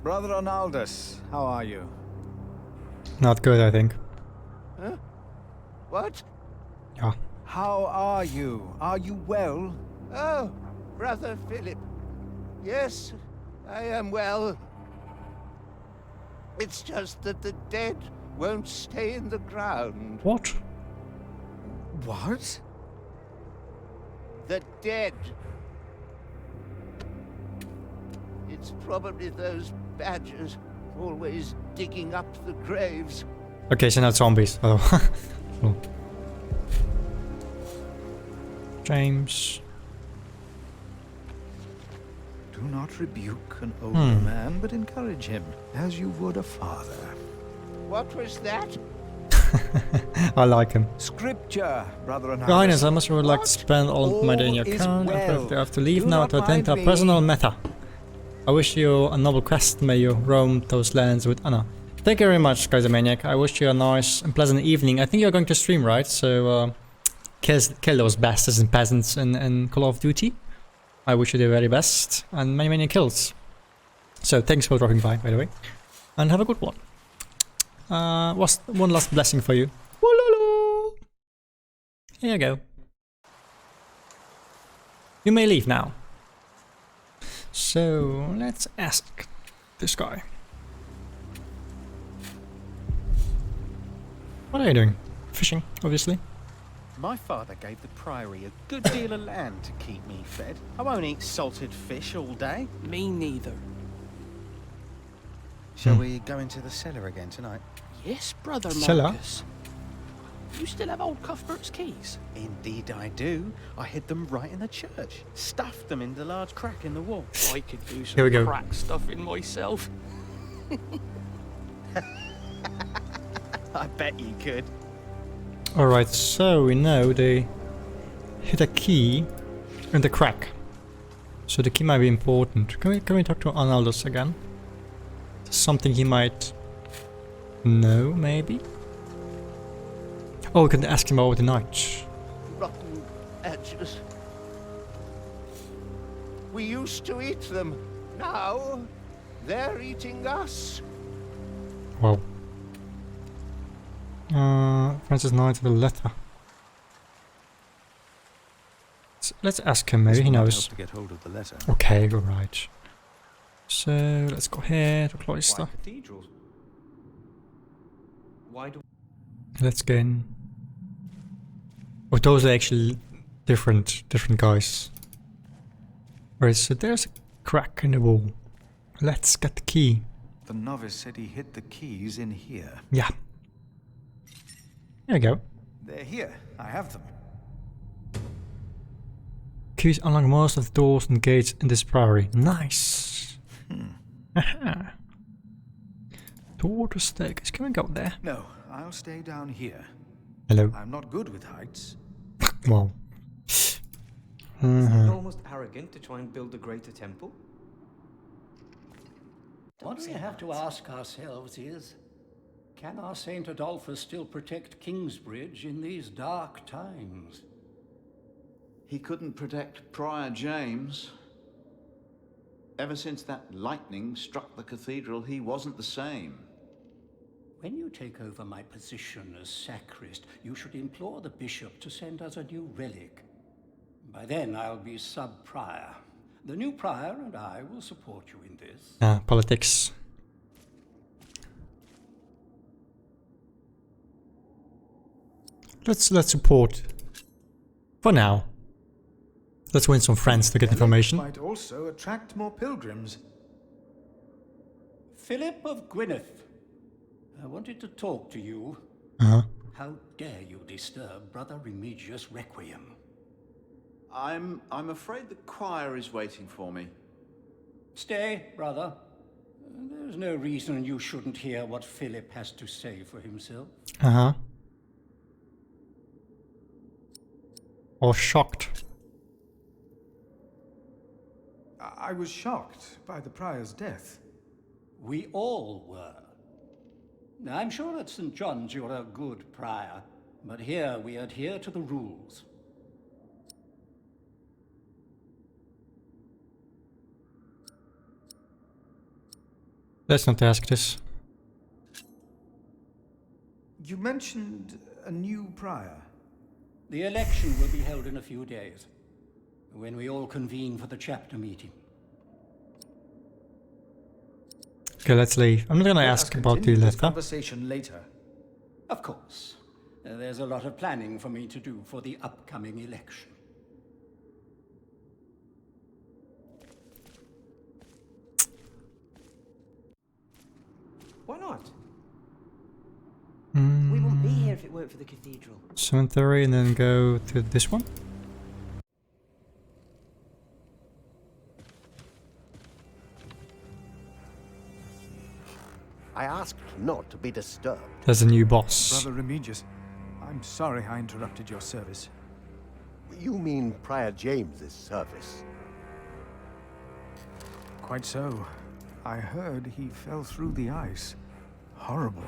Brother Arnaldus, how are you? Not good, I think. Huh? What? Yeah. How are you? Are you well? Oh, Brother Philip. Yes, I am well. It's just that the dead won't stay in the ground. What? What? The dead. It's probably those badgers always digging up the graves. Okay, so not zombies. Oh. Oh. James. Do not rebuke an older man, but encourage him, as you would a father. What was that? I like him. Scripture, Brother Arnaldus. Your Highness, I must would like to spend all my day in your crown. well. I have to leave Do now not to attend to a mind personal me. matter. I wish you a noble quest. May you roam those lands with honor. Thank you very much, Kaiser Maniac. I wish you a nice and pleasant evening. I think you're going to stream, right? So, kill those bastards and peasants in Call of Duty. I wish you the very best and many, many kills. So, thanks for dropping by the way. And have a good one. What's one last blessing for you? Woo-loo-loo. Here you go. You may leave now. So, let's ask this guy. What are you doing? Fishing, obviously. My father gave the priory a good deal of land to keep me fed. I won't eat salted fish all day. Me neither. Shall we go into the cellar again tonight? Yes, Brother Cellar? Marcus. You still have old Cuthbert's keys? Indeed I do. I hid them right in the church. Stuffed them in the large crack in the wall. I could do Here we go. some crack stuffing myself. I bet you could. Alright, so we know they hit a key in the crack. So the key might be important. Can we talk to Arnaldus again? Something he might know, maybe? Oh, we can ask him about the night. Rotten edges. We used to eat them. Now, they're eating us. Wow. Francis Knight with a letter. Let's ask him, maybe he knows. To get hold of the letter. Okay, all right. So, let's go here to Cloister. Why cathedrals? Why do... Let's go in. Oh, those are actually different guys. Right, so there's a crack in the wall. Let's get the key. The novice said he hid the keys in here. Yeah. There we go. They're here. I have them. Keys unlock most of the doors and gates in this priory. Nice. Aha. Door to staircase. Can we go there? No, I'll stay down here. Hello. I'm not good with heights. Wow. Isn't it almost arrogant to try and build a greater temple? What we have to ask ourselves is, can our Saint Adolphus still protect Kingsbridge in these dark times? He couldn't protect Prior James. Ever since that lightning struck the cathedral, he wasn't the same. When you take over my position as sacrist, you should implore the bishop to send us a new relic. By then I'll be sub-prior. The new prior and I will support you in this. Politics. Let's support. For now. Let's win some friends to get information. Might also attract more pilgrims. Philip of Gwynedd, I wanted to talk to you. How dare you disturb Brother Remigius' requiem? I'm afraid the choir is waiting for me. Stay, brother. There's no reason you shouldn't hear what Philip has to say for himself. Or shocked. I was shocked by the prior's death. We all were. Now, I'm sure at St. John's you're a good prior, but here we adhere to the rules. Let's not ask this. You mentioned a new prior. The election will be held in a few days, when we all convene for the chapter meeting. Okay, let's leave. I'm not gonna ask about the letter. Conversation later. Of course. There's a lot of planning for me to do for the upcoming election. Why not? We wouldn't be here if it weren't for the cathedral. Cemetery and then go to this one. I asked not to be disturbed. There's a new boss. Brother Remigius, I'm sorry I interrupted your service. You mean Prior James's service? Quite so. I heard he fell through the ice. Horrible.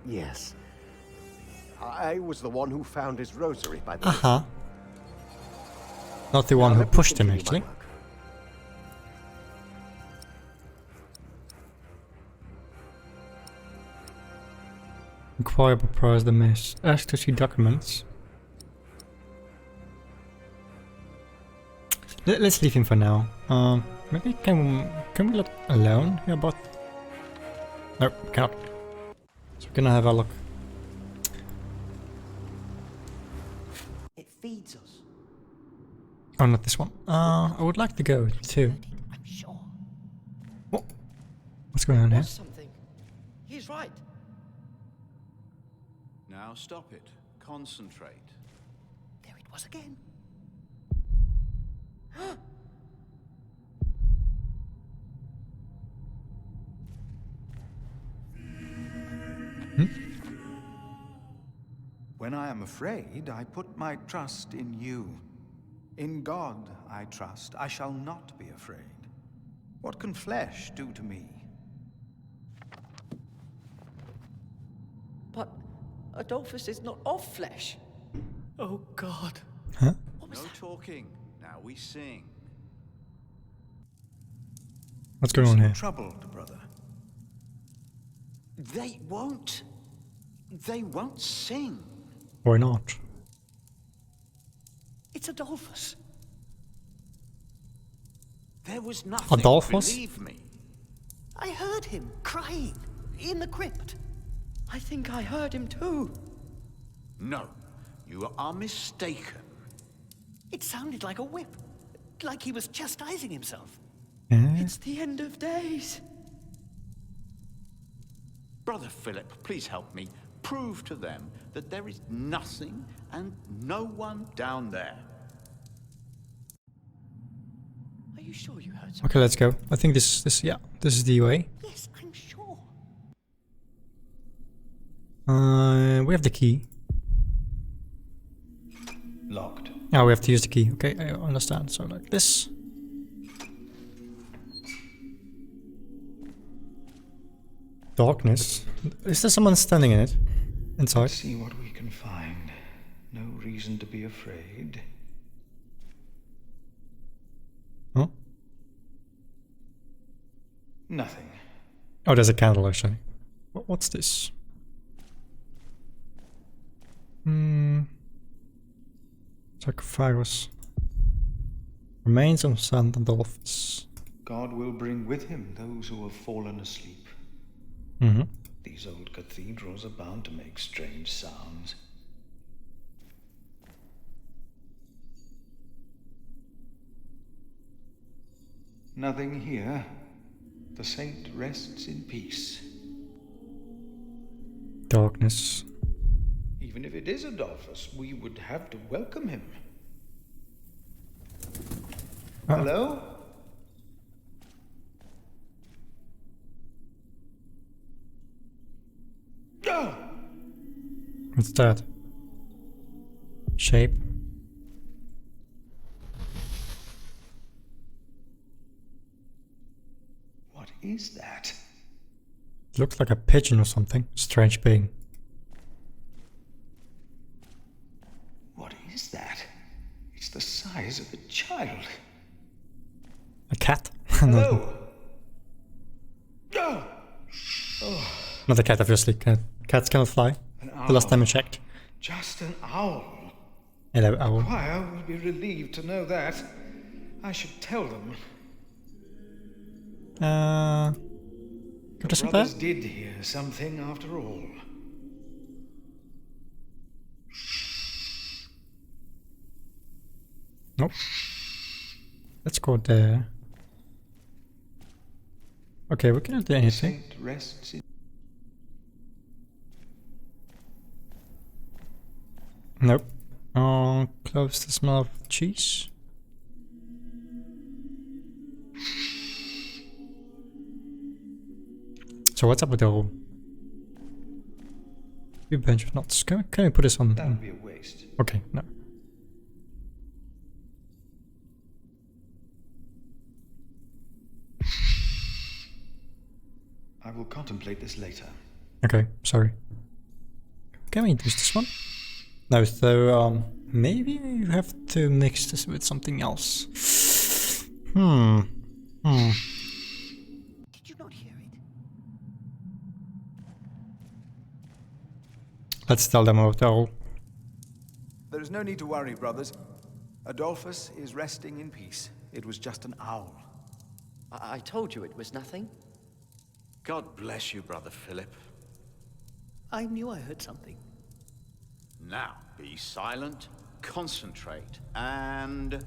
Yes. I was the one who found his rosary, by the way. Not the one who pushed him, actually. Inquire about priors the miss. Ask to see documents. Let's leave him for now. Maybe can we look alone here about... No, we cannot. So we're gonna have a look. It feeds us. Oh, not this one. I would like to go too. I'm sure. What's going on here? Something. He's right. Now stop it. Concentrate. There it was again. When I am afraid, I put my trust in you. In God I trust. I shall not be afraid. What can flesh do to me? Adolphus is not of flesh. Oh, God. Huh? No talking. Now we sing. What's going on here? Troubled, brother. They won't. They won't sing. Why not? It's Adolphus. There was nothing. Adolphus? Believe me. I heard him crying in the crypt. I think I heard him too. No, you are mistaken. It sounded like a whip, like he was chastising himself. Eh? It's the end of days. Brother Philip, please help me. Prove to them that there is nothing and no one down there. Are you sure you heard something? Okay, let's go. I think this is the way. Yes, I'm sure. We have the key. Locked. Oh, we have to use the key. Okay, I understand. So like this. Darkness. Is there someone standing in it? Inside? Let's see what we can find. No reason to be afraid. Huh? Nothing. Oh, there's a candle actually. What's this? Sarcophagus. Remains of St. Adolphus. God will bring with him those who have fallen asleep. Mm-hmm. These old cathedrals are bound to make strange sounds. Nothing here. The saint rests in peace. Darkness. Even if it is Adolphus, we would have to welcome him. Hello? What's that? Shape. What is that? It looks like a pigeon or something. Strange being. What is that? It's the size of a child. A cat? Hello? Not a cat, obviously. Cats cannot fly. The last time I checked. Just an owl. Hello, owl. The choir will be relieved to know that. I should tell them. Go to some Brothers did hear something after all. Nope. Let's go there. Okay, we cannot do anything. Saint rests in Nope. Close the smell of cheese. So what's up with the whole bench of nuts? Can we put this on? That would be a waste. Okay, no. I will contemplate this later. Okay, sorry. Can we use this one? No, so maybe you have to mix this with something else. Did you not hear it? Let's tell them about the owl. There is no need to worry, brothers. Adolphus is resting in peace. It was just an owl. I told you it was nothing. God bless you, Brother Philip. I knew I heard something. Now, be silent, concentrate, and...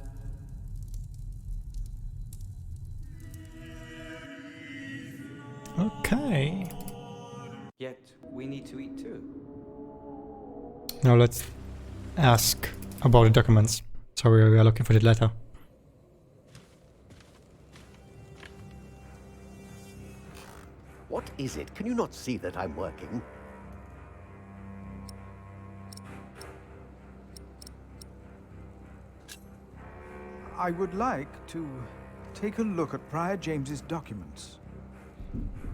Okay. Yet, we need to eat too. Now let's ask about the documents. So we are looking for the letter. What is it? Can you not see that I'm working? I would like to take a look at Prior James's documents.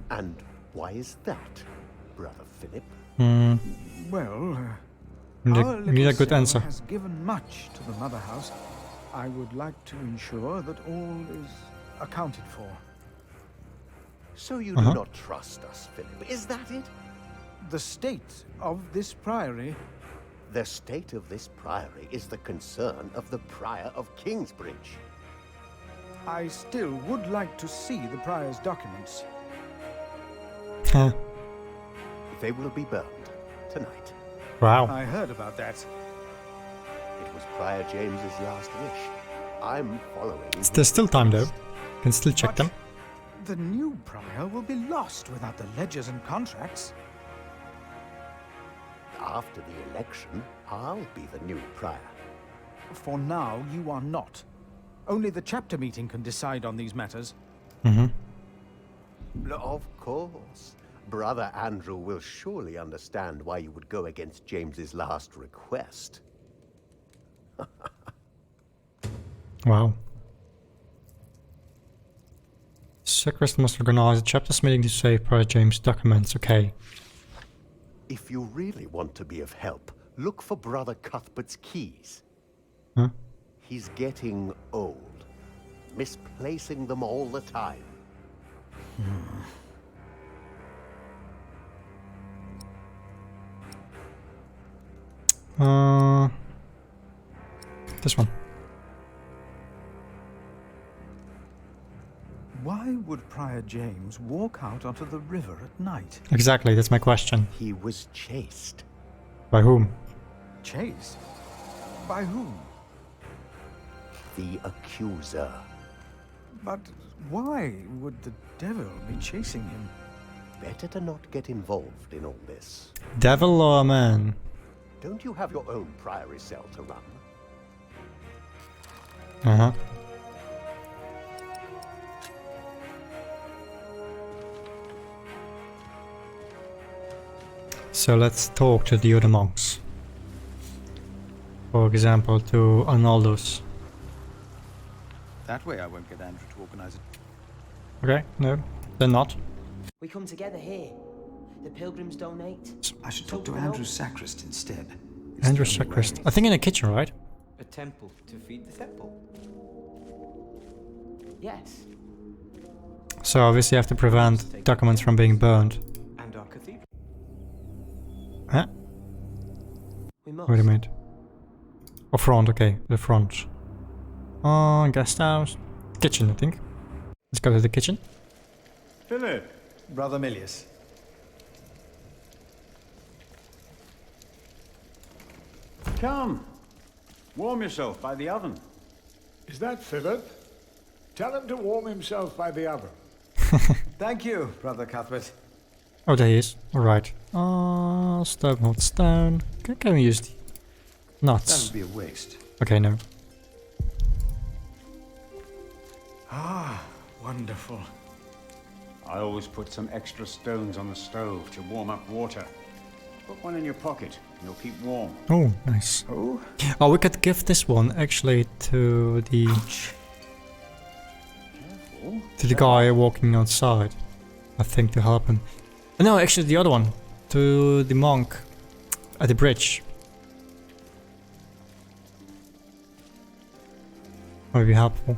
And why is that, Brother Philip? Well, You our need a little good cell answer. has given much to the mother house. I would like to ensure that all is accounted for. So you do not trust us, Philip, is that it? The state of this priory... The state of this priory is the concern of the Prior of Kingsbridge. I still would like to see the prior's documents. Huh. They will be burned tonight. Wow. I heard about that. It was Prior James's last wish. I'm following. There's still time though. Can still check them. The new prior will be lost without the ledgers and contracts. After the election, I'll be the new prior. For now, you are not. Only the chapter meeting can decide on these matters. Of course. Brother Andrew will surely understand why you would go against James's last request. Wow. Sacrist must organize a chapter's meeting to save Prior James' documents. Okay. If you really want to be of help, look for Brother Cuthbert's keys. Huh? He's getting old, misplacing them all the time. This one. Why would Prior James walk out onto the river at night? Exactly, that's my question. He was chased. By whom? Chased? By whom? The accuser. But why would the devil be chasing him? Better to not get involved in all this. Devil or a man? Don't you have your own priory cell to run? Uh-huh. So let's talk to the other monks. For example, to Arnoldus. That way I won't get Andrew to organize it. Okay, no, they're not. We come together here. The pilgrims donate. I should talk to Andrew's sacrist instead. Andrew Sacrist. I think in the kitchen, right? A temple to feed the temple. Yes. So obviously you have to prevent documents from being burned. And our cathedral. Huh? We must. Wait a minute. Oh, front, okay, the front. Guest house. Kitchen, I think. Let's go to the kitchen. Philip, Brother Milius. Come, warm yourself by the oven. Is that Philip? Tell him to warm himself by the oven. Thank you, Brother Cuthbert. Oh, there he is. Alright. Stone, hot stone. Can we use the nuts? That would be a waste. Okay, no. Ah, wonderful. I always put some extra stones on the stove to warm up water. Put one in your pocket and you'll keep warm. Oh, nice. Oh, we could give this one actually to the guy walking outside. I think to help him. No, actually the other one. To the monk at the bridge. Might be helpful.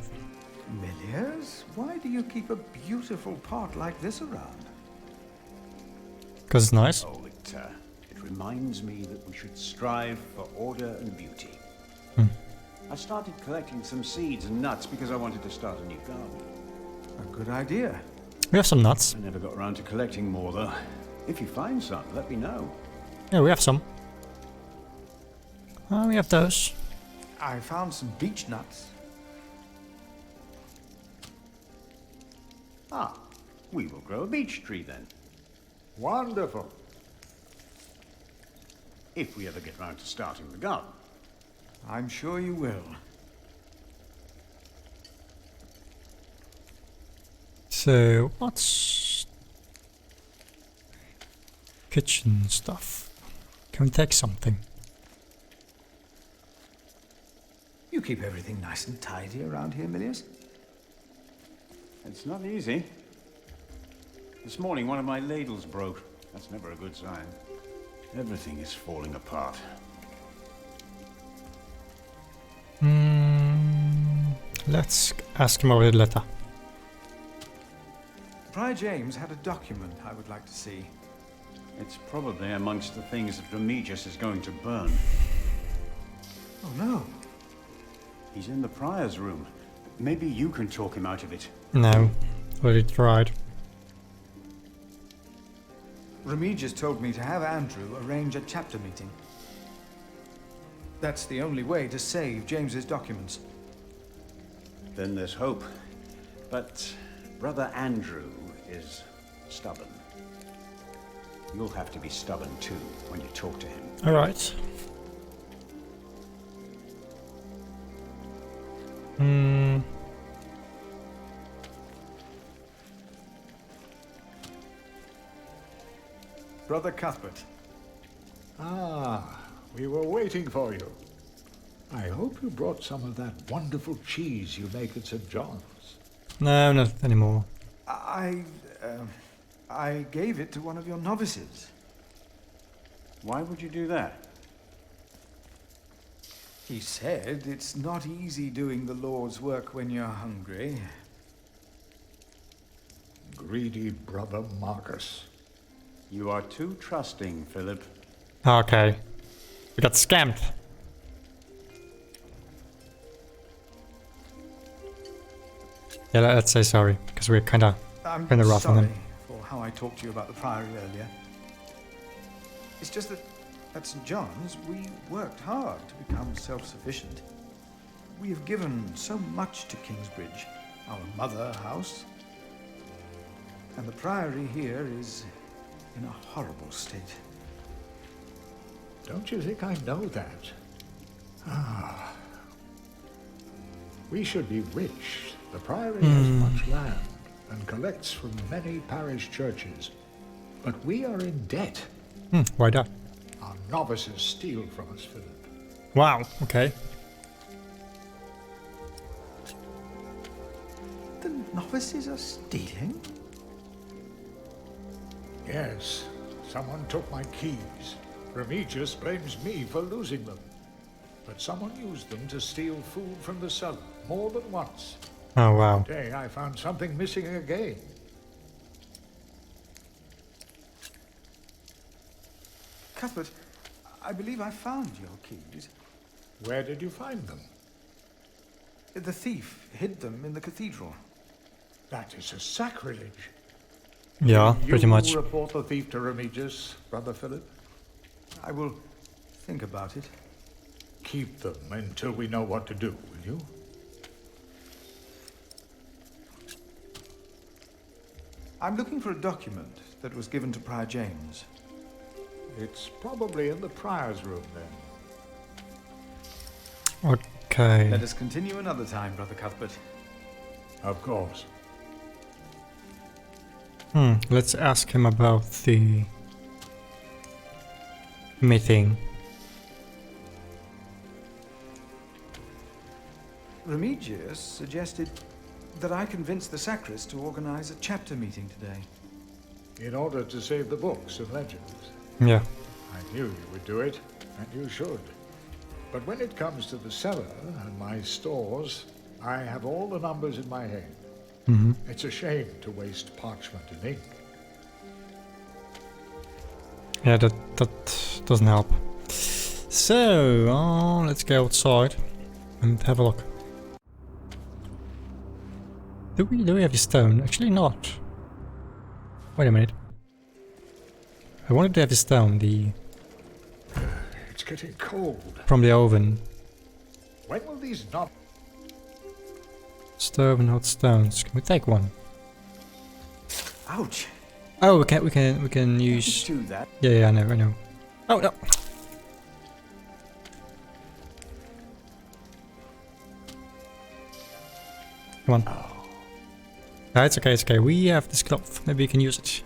Milius, why do you keep a beautiful pot like this around? Because it's nice. Oh, it reminds me that we should strive for order and beauty. I started collecting some seeds and nuts because I wanted to start a new garden. A good idea. We have some nuts. I never got around to collecting more though. If you find some, let me know. Yeah, we have some. We have those. I found some beech nuts. Ah, we will grow a beech tree then. Wonderful. If we ever get round to starting the garden. I'm sure you will. So, what's kitchen stuff? Can we take something? You keep everything nice and tidy around here, Milius? It's not easy. This morning one of my ladles broke. That's never a good sign. Everything is falling apart. Let's ask him about the letter. Prior James had a document I would like to see. It's probably amongst the things that Remigius is going to burn. Oh no. He's in the prior's room. Maybe you can talk him out of it. No, already tried. Remigius told me to have Andrew arrange a chapter meeting. That's the only way to save James's documents. Then there's hope. But Brother Andrew is stubborn. You'll have to be stubborn too when you talk to him. Alright. Brother Cuthbert. Ah, we were waiting for you. I hope you brought some of that wonderful cheese you make at St. John's. No, not anymore. I gave it to one of your novices. Why would you do that? He said it's not easy doing the Lord's work when you're hungry. Greedy brother Marcus. You are too trusting, Philip. Okay. We got scammed. Yeah, let's say sorry, because we're kinda rough on him. For how I talked to you about the Priory earlier. It's just that at St. John's, we worked hard to become self-sufficient. We have given so much to Kingsbridge, our mother house. And the Priory here is in a horrible state. Don't you think I know that? Ah. We should be rich. The Priory has much land and collects from many parish churches. But we are in debt. Why not? Our novices steal from us, Philip. Wow, okay. The novices are stealing? Yes. Someone took my keys. Remigius blames me for losing them. But someone used them to steal food from the cellar more than once. Oh, wow. Today I found something missing again. Cuthbert, I believe I found your keys. Where did you find them? The thief hid them in the cathedral. That is a sacrilege. Yeah, pretty much. You report the thief to Remigius, Brother Philip? I will think about it. Keep them until we know what to do, will you? I'm looking for a document that was given to Prior James. It's probably in the prior's room, then. Okay. Let us continue another time, Brother Cuthbert. Of course. Let's ask him about the meeting. Remigius suggested that I convince the sacrist to organize a chapter meeting today. In order to save the books and legends. Yeah. I knew you would do it, and you should. But when it comes to the cellar and my stores, I have all the numbers in my head. It's a shame to waste parchment and ink. Yeah, that doesn't help. So, let's go outside and have a look. Do we have the stone? Actually not. Wait a minute. I wanted to have the stone, It's getting cold. from the oven. When will these not? Stove and hot stones. Can we take one? Ouch! Oh, we can use. Do that. Yeah, I know. Oh no. Come on. It's okay. We have this cloth. Maybe we can use it.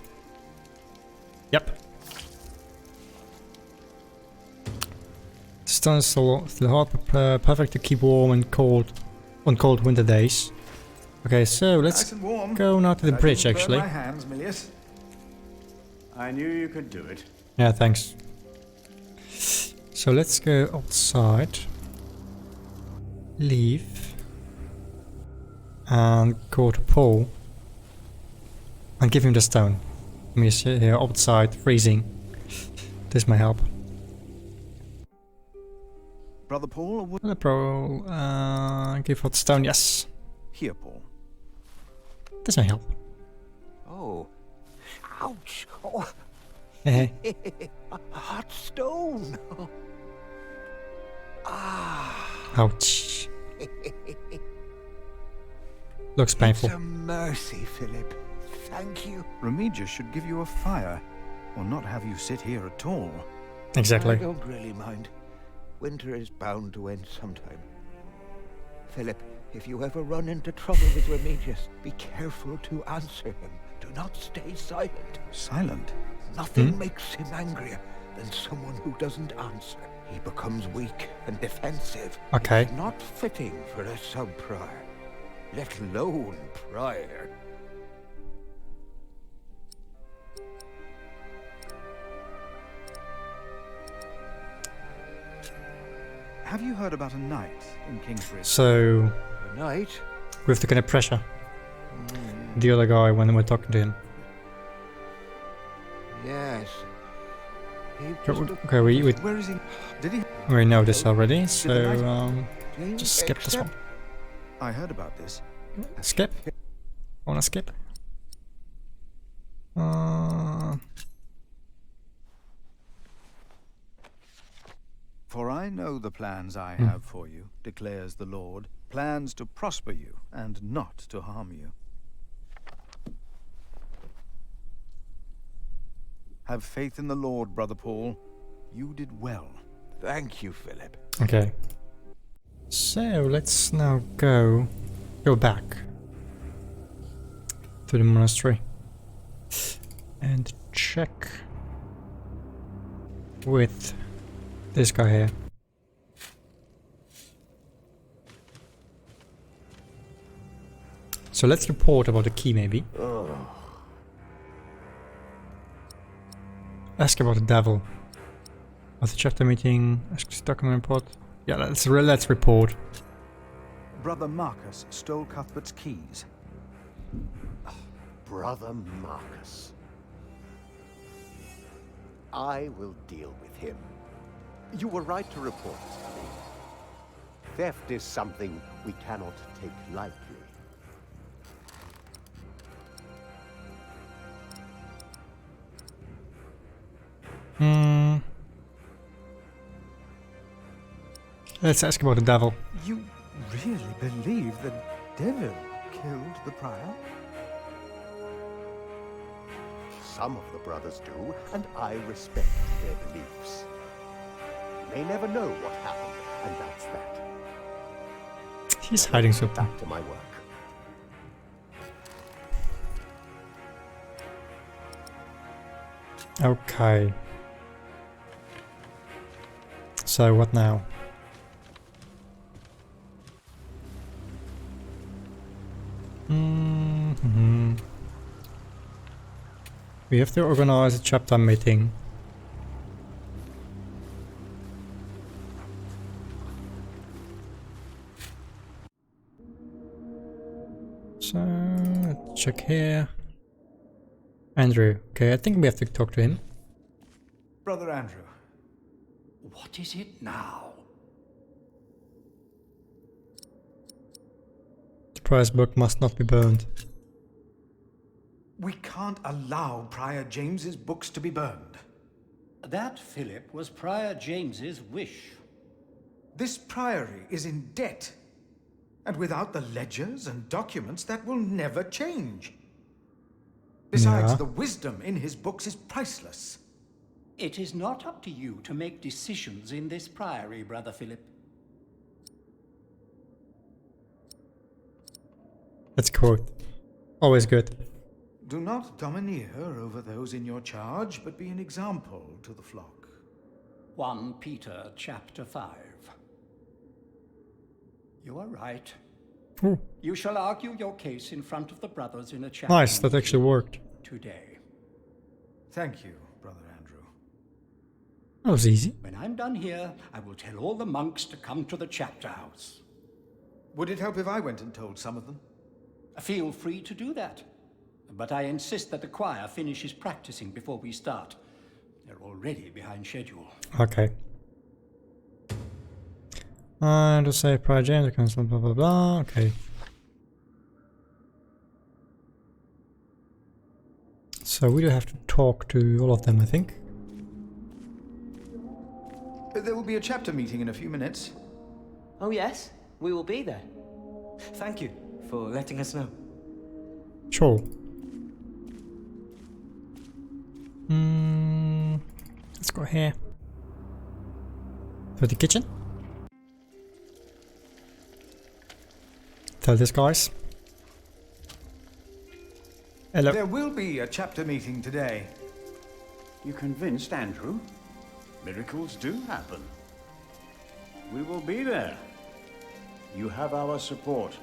Yep. Stone is still hot, but perfect to keep warm and cold on cold winter days. Okay, so let's Nice and warm. go now to the I bridge, didn't burn actually. my hands, Milius. I knew you could do it. Yeah, thanks. So let's go outside. Leave. And go to Paul. And give him the stone. Let me sit here outside, freezing. This may help. Brother Paul, or Hello, Paul. Give out stone, yes. here, Paul. This may help. Oh. Ouch! Oh. Hey. A hot stone! Ah. Ouch. Looks painful. It's a mercy, Philip. Thank you. Remigius should give you a fire, or not have you sit here at all. Exactly. I don't really mind. Winter is bound to end sometime. Philip, if you ever run into trouble with Remigius, be careful to answer him. Do not stay silent. Silent? Nothing makes him angrier than someone who doesn't answer. He becomes weak and defensive. Okay. It's not fitting for a sub-prior, let alone prior. Have you heard about a knight in Kingsbridge? So... A knight? We have to kind of pressure the other guy when we're talking to him. Yes. Okay, we Where is he? Did he? we know this already, so just skip this one. I heard about this. Skip? Wanna skip? For I know the plans I have for you, declares the Lord, plans to prosper you and not to harm you. Have faith in the Lord, Brother Paul. You did well. Thank you, Philip. Okay. So let's now go back to the monastery and check with this guy here. So let's report about the key maybe. Ask about the devil. At the chapter meeting, ask this document report. Yeah, let's report. Brother Marcus stole Cuthbert's keys. Brother Marcus. I will deal with him. You were right to report this to me. Theft is something we cannot take lightly. Let's ask about the devil. You really believe the devil killed the prior? Some of the brothers do, and I respect their beliefs. You may never know what happened, and that's that. He's hiding something. Back to my work. Okay. So what now? We have to organize a chapter meeting. So let's check here. Andrew. Okay, I think we have to talk to him. Brother Andrew. What is it now? The prize book must not be burned. We can't allow Prior James's books to be burned. That, Philip, was Prior James's wish. This priory is in debt. And without the ledgers and documents, that will never change. Besides, Yeah. the wisdom in his books is priceless. It is not up to you to make decisions in this priory, Brother Philip. That's quote. Always good. Do not domineer over those in your charge, but be an example to the flock. 1 Peter chapter 5. You are right. Ooh. You shall argue your case in front of the brothers in a chapter Nice, that actually worked. today. Thank you, Brother Andrew. That was easy. When I'm done here, I will tell all the monks to come to the chapter house. Would it help if I went and told some of them? Feel free to do that. But I insist that the choir finishes practicing before we start. They're already behind schedule. Okay. To say Prior James, blah blah blah. Okay. So we do have to talk to all of them, I think. There will be a chapter meeting in a few minutes. Oh yes, we will be there. Thank you for letting us know. Sure. Let's go here. To the kitchen. Tell these guys. Hello. There will be a chapter meeting today. You convinced Andrew? Miracles do happen. We will be there. You have our support.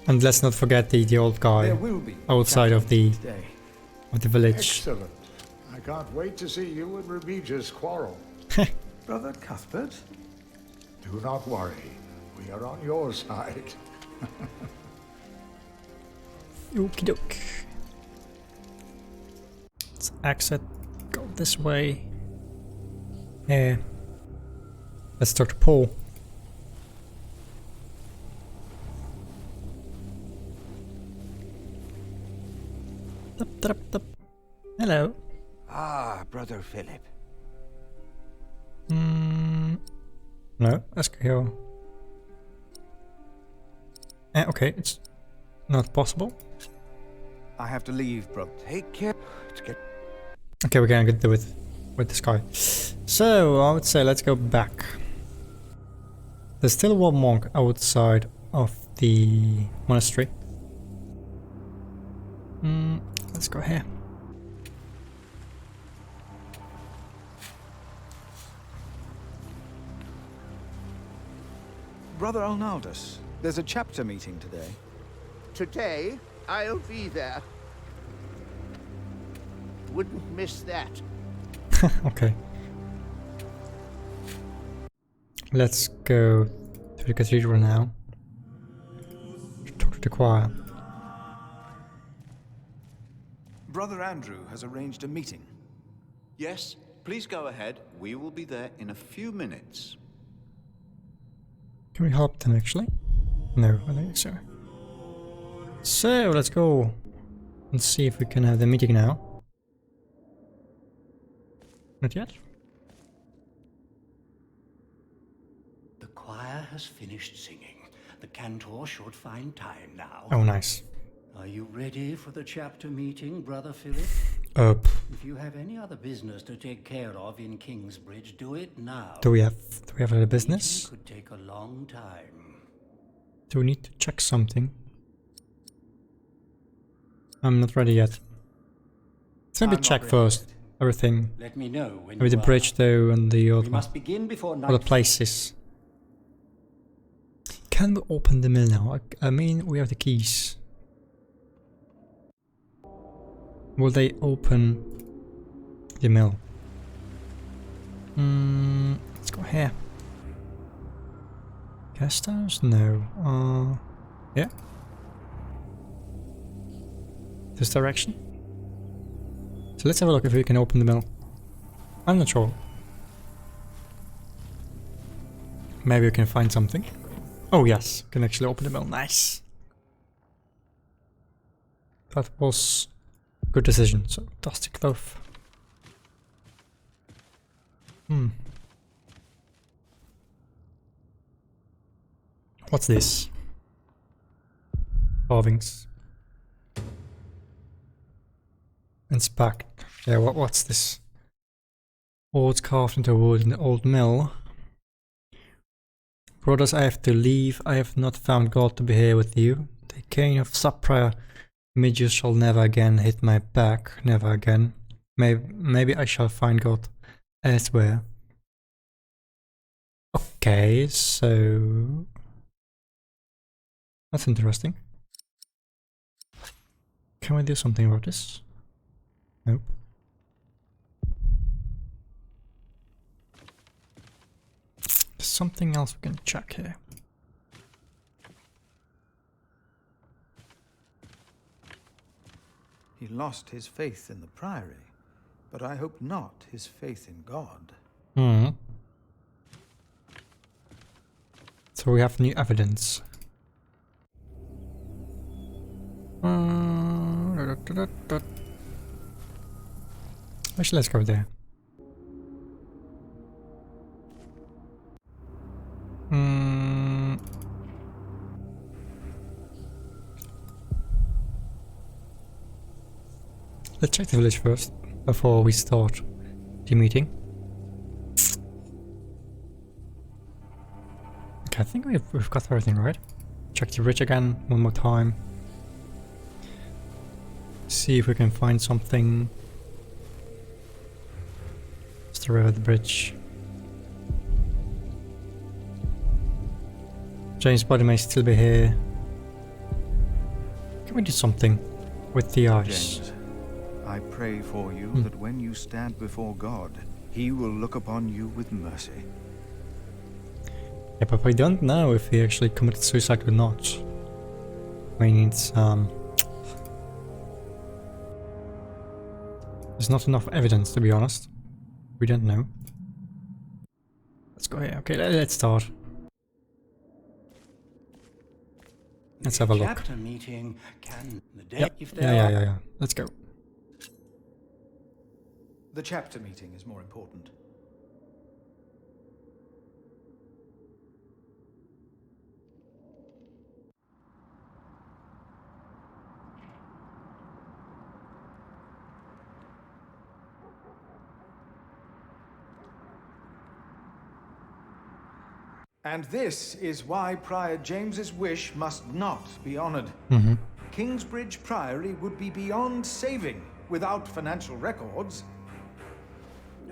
And let's not forget the old guy There will be outside of the village. Excellent. I can't wait to see you and Remigius quarrel. Brother Cuthbert? Do not worry. We are on your side. Okie doke. Let's exit. Go this way. Yeah. Let's talk to Paul. Hello. Ah, Brother Philip. No, ask here. Okay, it's not possible. I have to leave, bro. Take care. Okay, we're gonna get there with this guy. So I would say let's go back. There's still one monk outside of the monastery. Let's go here. Brother Arnaldus, there's a chapter meeting today. Today, I'll be there. Wouldn't miss that. Okay. Let's go to the cathedral now. Talk to the choir. Brother Andrew has arranged a meeting. Yes, please go ahead. We will be there in a few minutes. Can we help them actually? No, I don't think so. So let's go and see if we can have the meeting now. Not yet. The choir has finished singing. The cantor should find time now. Oh, nice. Are you ready for the chapter meeting, Brother Philip? If you have any other business to take care of in Kingsbridge, do it now. Do we have other business? It could take a long time. Do we need to check something? I'm not ready yet. Let's maybe check first everything. Let me know when Maybe the you are. bridge though and the other We must begin before other night. places. Can we open the mill now? I mean, we have the keys. Will they open the mill? Let's go here. Guest house? No. Yeah. This direction? So let's have a look if we can open the mill. I'm not sure. Maybe we can find something. Oh yes, can actually open the mill. Nice. That was a good decision. So dusty cloth. What's this? Carvings. Inspect. Yeah, what's this? Boards carved into wood in the old mill. Brothers, I have to leave. I have not found God to be here with you. The cane of Sub-Prior Midges shall never again hit my back. Never again. Maybe I shall find God elsewhere. Okay, so... that's interesting. Can we do something about this? Nope. There's something else we can check here. He lost his faith in the Priory, but I hope not his faith in God. Hmm. So we have new evidence. Actually, let's go there. Let's check the village first, before we start the meeting. Okay, I think we've got everything right. Check the bridge again, one more time. See if we can find something. It's the river, the bridge. James' body may still be here. Can we do something with the ice? James, I pray for you that when you stand before God, He will look upon you with mercy. Yeah, but we don't know if he actually committed suicide or not. I mean, it's there's not enough evidence, to be honest. We don't know. Let's go here. Okay, let's start. Let's have a look. Chapter meeting can the day Yep. if there are Yeah. Let's go. The chapter meeting is more important. And this is why Prior James's wish must not be honored. Kingsbridge Priory would be beyond saving without financial records.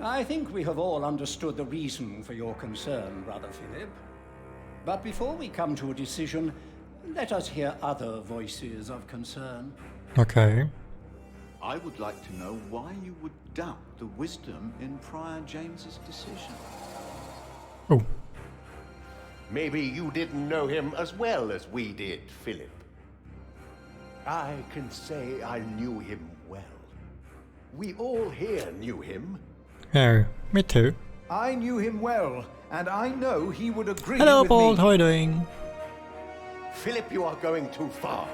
I think we have all understood the reason for your concern, Brother Philip. But before we come to a decision, let us hear other voices of concern. Okay. I would like to know why you would doubt the wisdom in Prior James's decision. Oh. Maybe you didn't know him as well as we did, Philip. I can say I knew him well. We all here knew him. Oh, me too. I knew him well, and I know he would agree Hello, with Bold. me. How are you doing? Philip, you are going too far.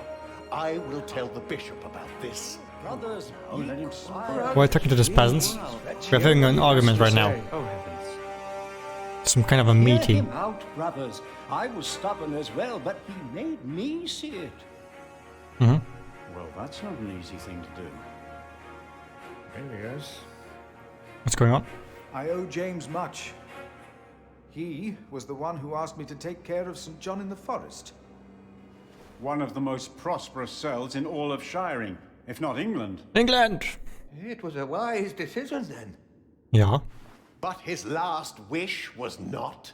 I will tell the bishop about this. Brothers, We're talking to these peasants. We're having an argument right now. Oh, heavens. Some kind of a Hear meeting. him out, brothers. I was stubborn as well, but he made me see it. Well, that's not an easy thing to do. Yes. What's going on? I owe James much. He was the one who asked me to take care of St. John in the Forest. One of the most prosperous cells in all of Shiring, if not England. England! It was a wise decision then. Yeah. But his last wish was not.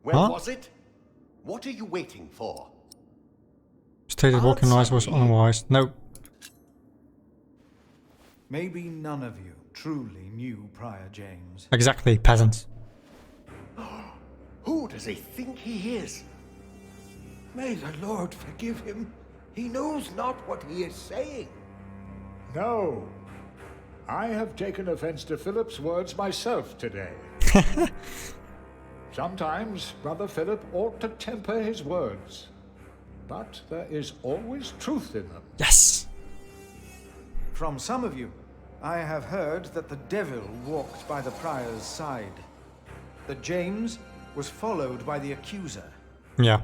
Where Huh? was it? What are you waiting for? Stated walking noise was unwise. No. Maybe none of you truly knew Prior James. Exactly, peasants. Who does he think he is? May the Lord forgive him. He knows not what he is saying. No. I have taken offense to Philip's words myself today. Sometimes Brother Philip ought to temper his words. But there is always truth in them. Yes! From some of you, I have heard that the devil walked by the prior's side. That James was followed by the accuser. Yeah.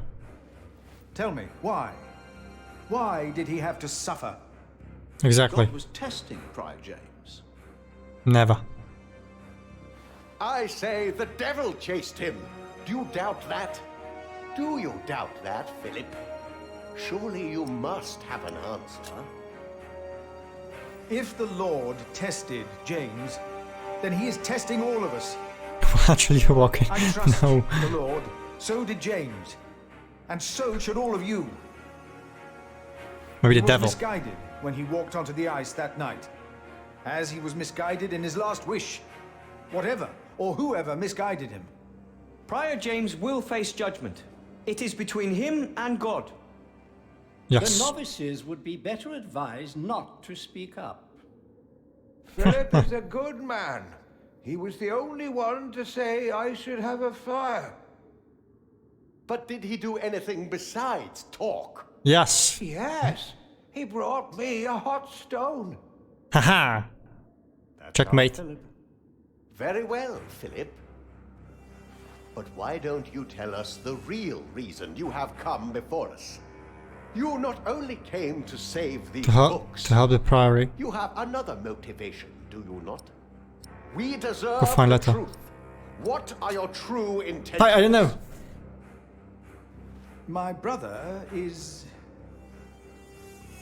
Tell me, why? Why did he have to suffer? Exactly. God was testing Prior James. Never. I say the devil chased him. Do you doubt that? Do you doubt that, Philip? Surely you must have an answer. If the Lord tested James, then he is testing all of us. Actually, you're walking. I trust No. the Lord. So did James. And so should all of you. Maybe He the was devil. misguided, when he walked onto the ice that night, as he was misguided in his last wish. Whatever or whoever misguided him. Prior James will face judgment. It is between him and God. Yes. The novices would be better advised not to speak up. Philip is a good man. He was the only one to say I should have a fire. But did he do anything besides talk? Yes. Yes, he brought me a hot stone. Haha. Checkmate. Philip. Very well, Philip. But why don't you tell us the real reason you have come before us? You not only came to save these books, To help the Priory. you have another motivation, do you not? We deserve Go find the letter. truth. What are your true intentions? I don't know. My brother is...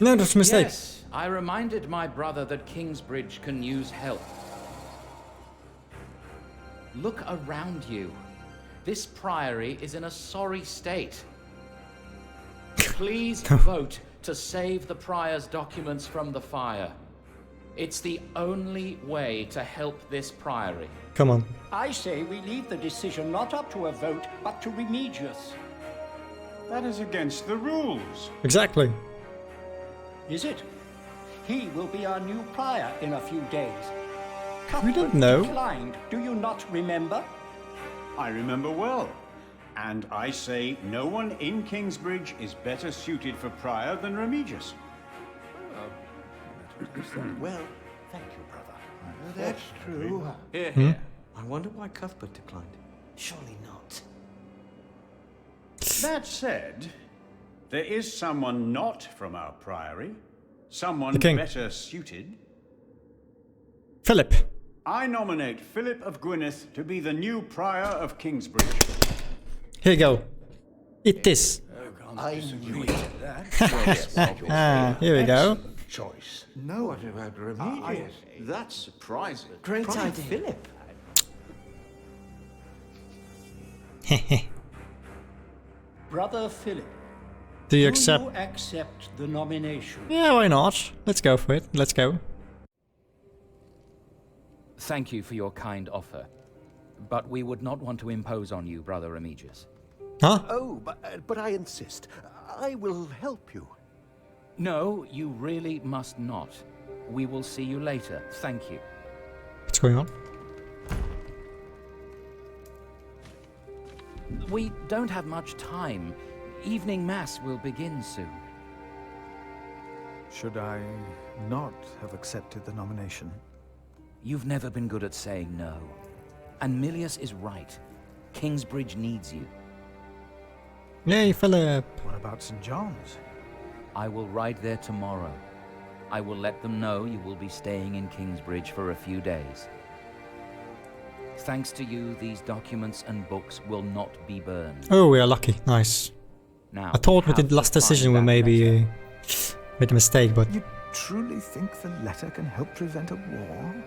No, that's a mistake. Yes, I reminded my brother that Kingsbridge can use help. Look around you. This priory is in a sorry state. Please vote to save the prior's documents from the fire. It's the only way to help this priory. Come on. I say we leave the decision not up to a vote, but to Remigius. That is against the rules. Exactly. Is it? He will be our new prior in a few days. We don't Cuthbert know. declined. Do you not remember? I remember well. And I say no one in Kingsbridge is better suited for prior than Remigius. Well, thank you, brother. That's true. Here, here. I wonder why Cuthbert declined. Surely not. That said, there is someone not from our priory. Someone The king. better suited. Philip. I nominate Philip of Gwynedd to be the new prior of Kingsbridge. Here you go. Eat this. I knew it. Here we go. Choice. No, what about Remigius? That's surprising. Great Prime idea. Philip. Brother Philip. Do you Do accept? you accept the nomination? Yeah, why not? Let's go for it. Let's go. Thank you for your kind offer. But we would not want to impose on you, Brother Remigius. Huh? Oh, but I insist. I will help you. No, you really must not. We will see you later. Thank you. What's going on? We don't have much time. Evening Mass will begin soon. Should I not have accepted the nomination? You've never been good at saying no. And Milius is right. Kingsbridge needs you. Yay, Philip. What about St. John's? I will ride there tomorrow. I will let them know you will be staying in Kingsbridge for a few days. Thanks to you, these documents and books will not be burned. Oh, we are lucky. Nice. Now, I thought with have the last to find decision we that maybe made a mistake, but You truly think the letter can help prevent a war?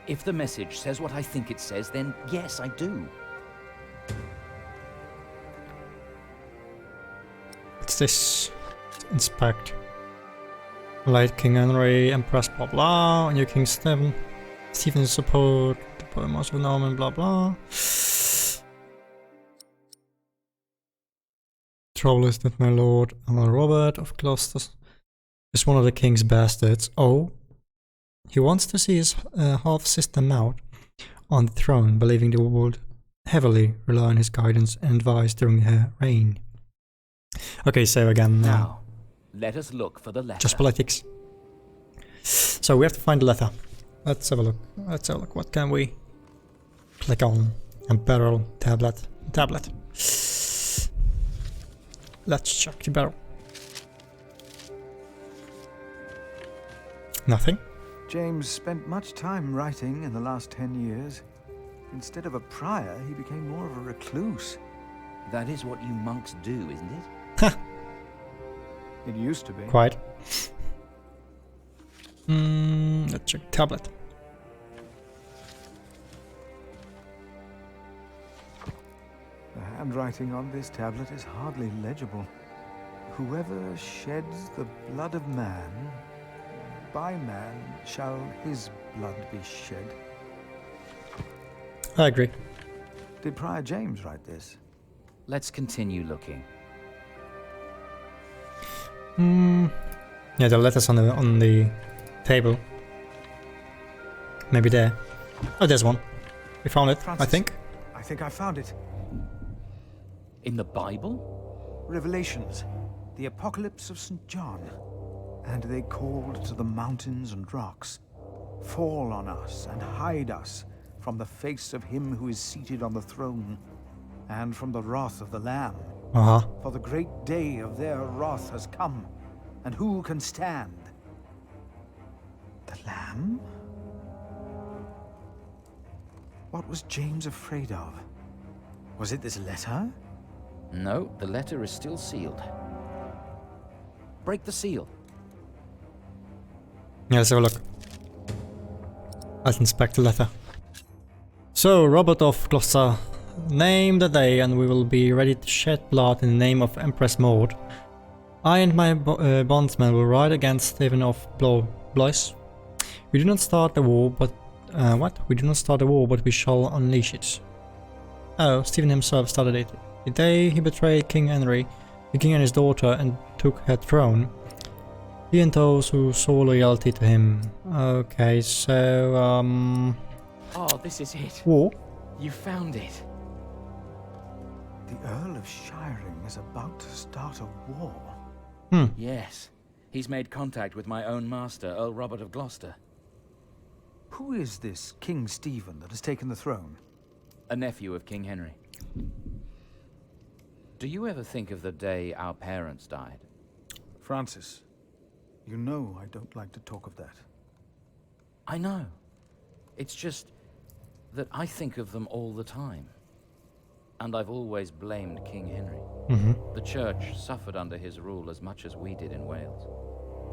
If the message says what I think it says, then yes, I do. what's this? Inspect. Light King Henry, Empress, blah blah. New King Stephen's support. The Poemos of Norman, blah blah. Trouble is that my lord, Robert of Gloucester, is one of the king's bastards. Oh. He wants to see his half-sister Maud on the throne, believing the world heavily rely on his guidance and advice during her reign. Okay, so again, Now, let us look for the letter. just politics. So we have to find the letter. Let's have a look. Let's have a look. What can we click on? And barrel, tablet. Let's check the barrel. Nothing. James spent much time writing in the last 10 years. Instead of a prior, he became more of a recluse. That is what you monks do, isn't it? Ha! It used to be. Quite. Let's check tablet. The handwriting on this tablet is hardly legible. Whoever sheds the blood of man by man shall his blood be shed. I agree. Did Prior James write this? Let's continue looking. Yeah, the letters on the table. Maybe there. Oh, there's one. We found it, Francis, I think. I think I found it. In the Bible? Revelations. The Apocalypse of St. John. And they called to the mountains and rocks. Fall on us and hide us from the face of him who is seated on the throne, and from the wrath of the Lamb. For the great day of their wrath has come, and who can stand? The Lamb? What was James afraid of? Was it this letter? No, the letter is still sealed. Break the seal. Yeah, let's have a look. Let's inspect the letter. So, Robert of Gloucester, name the day and we will be ready to shed blood in the name of Empress Maud. I and my bondsmen will ride against Stephen of Blois. We do not start the war, but... what? We do not start the war, but we shall unleash it. Oh, Stephen himself started it. The day he betrayed King Henry, the king and his daughter, and took her throne. He and those who saw loyalty to him. Okay, so, Oh, this is it. war? You found it. The Earl of Shiring is about to start a war. Yes. He's made contact with my own master, Earl Robert of Gloucester. Who is this King Stephen that has taken the throne? A nephew of King Henry. Do you ever think of the day our parents died? Francis, you know I don't like to talk of that. I know. It's just that I think of them all the time. And I've always blamed King Henry. The church suffered under his rule as much as we did in Wales.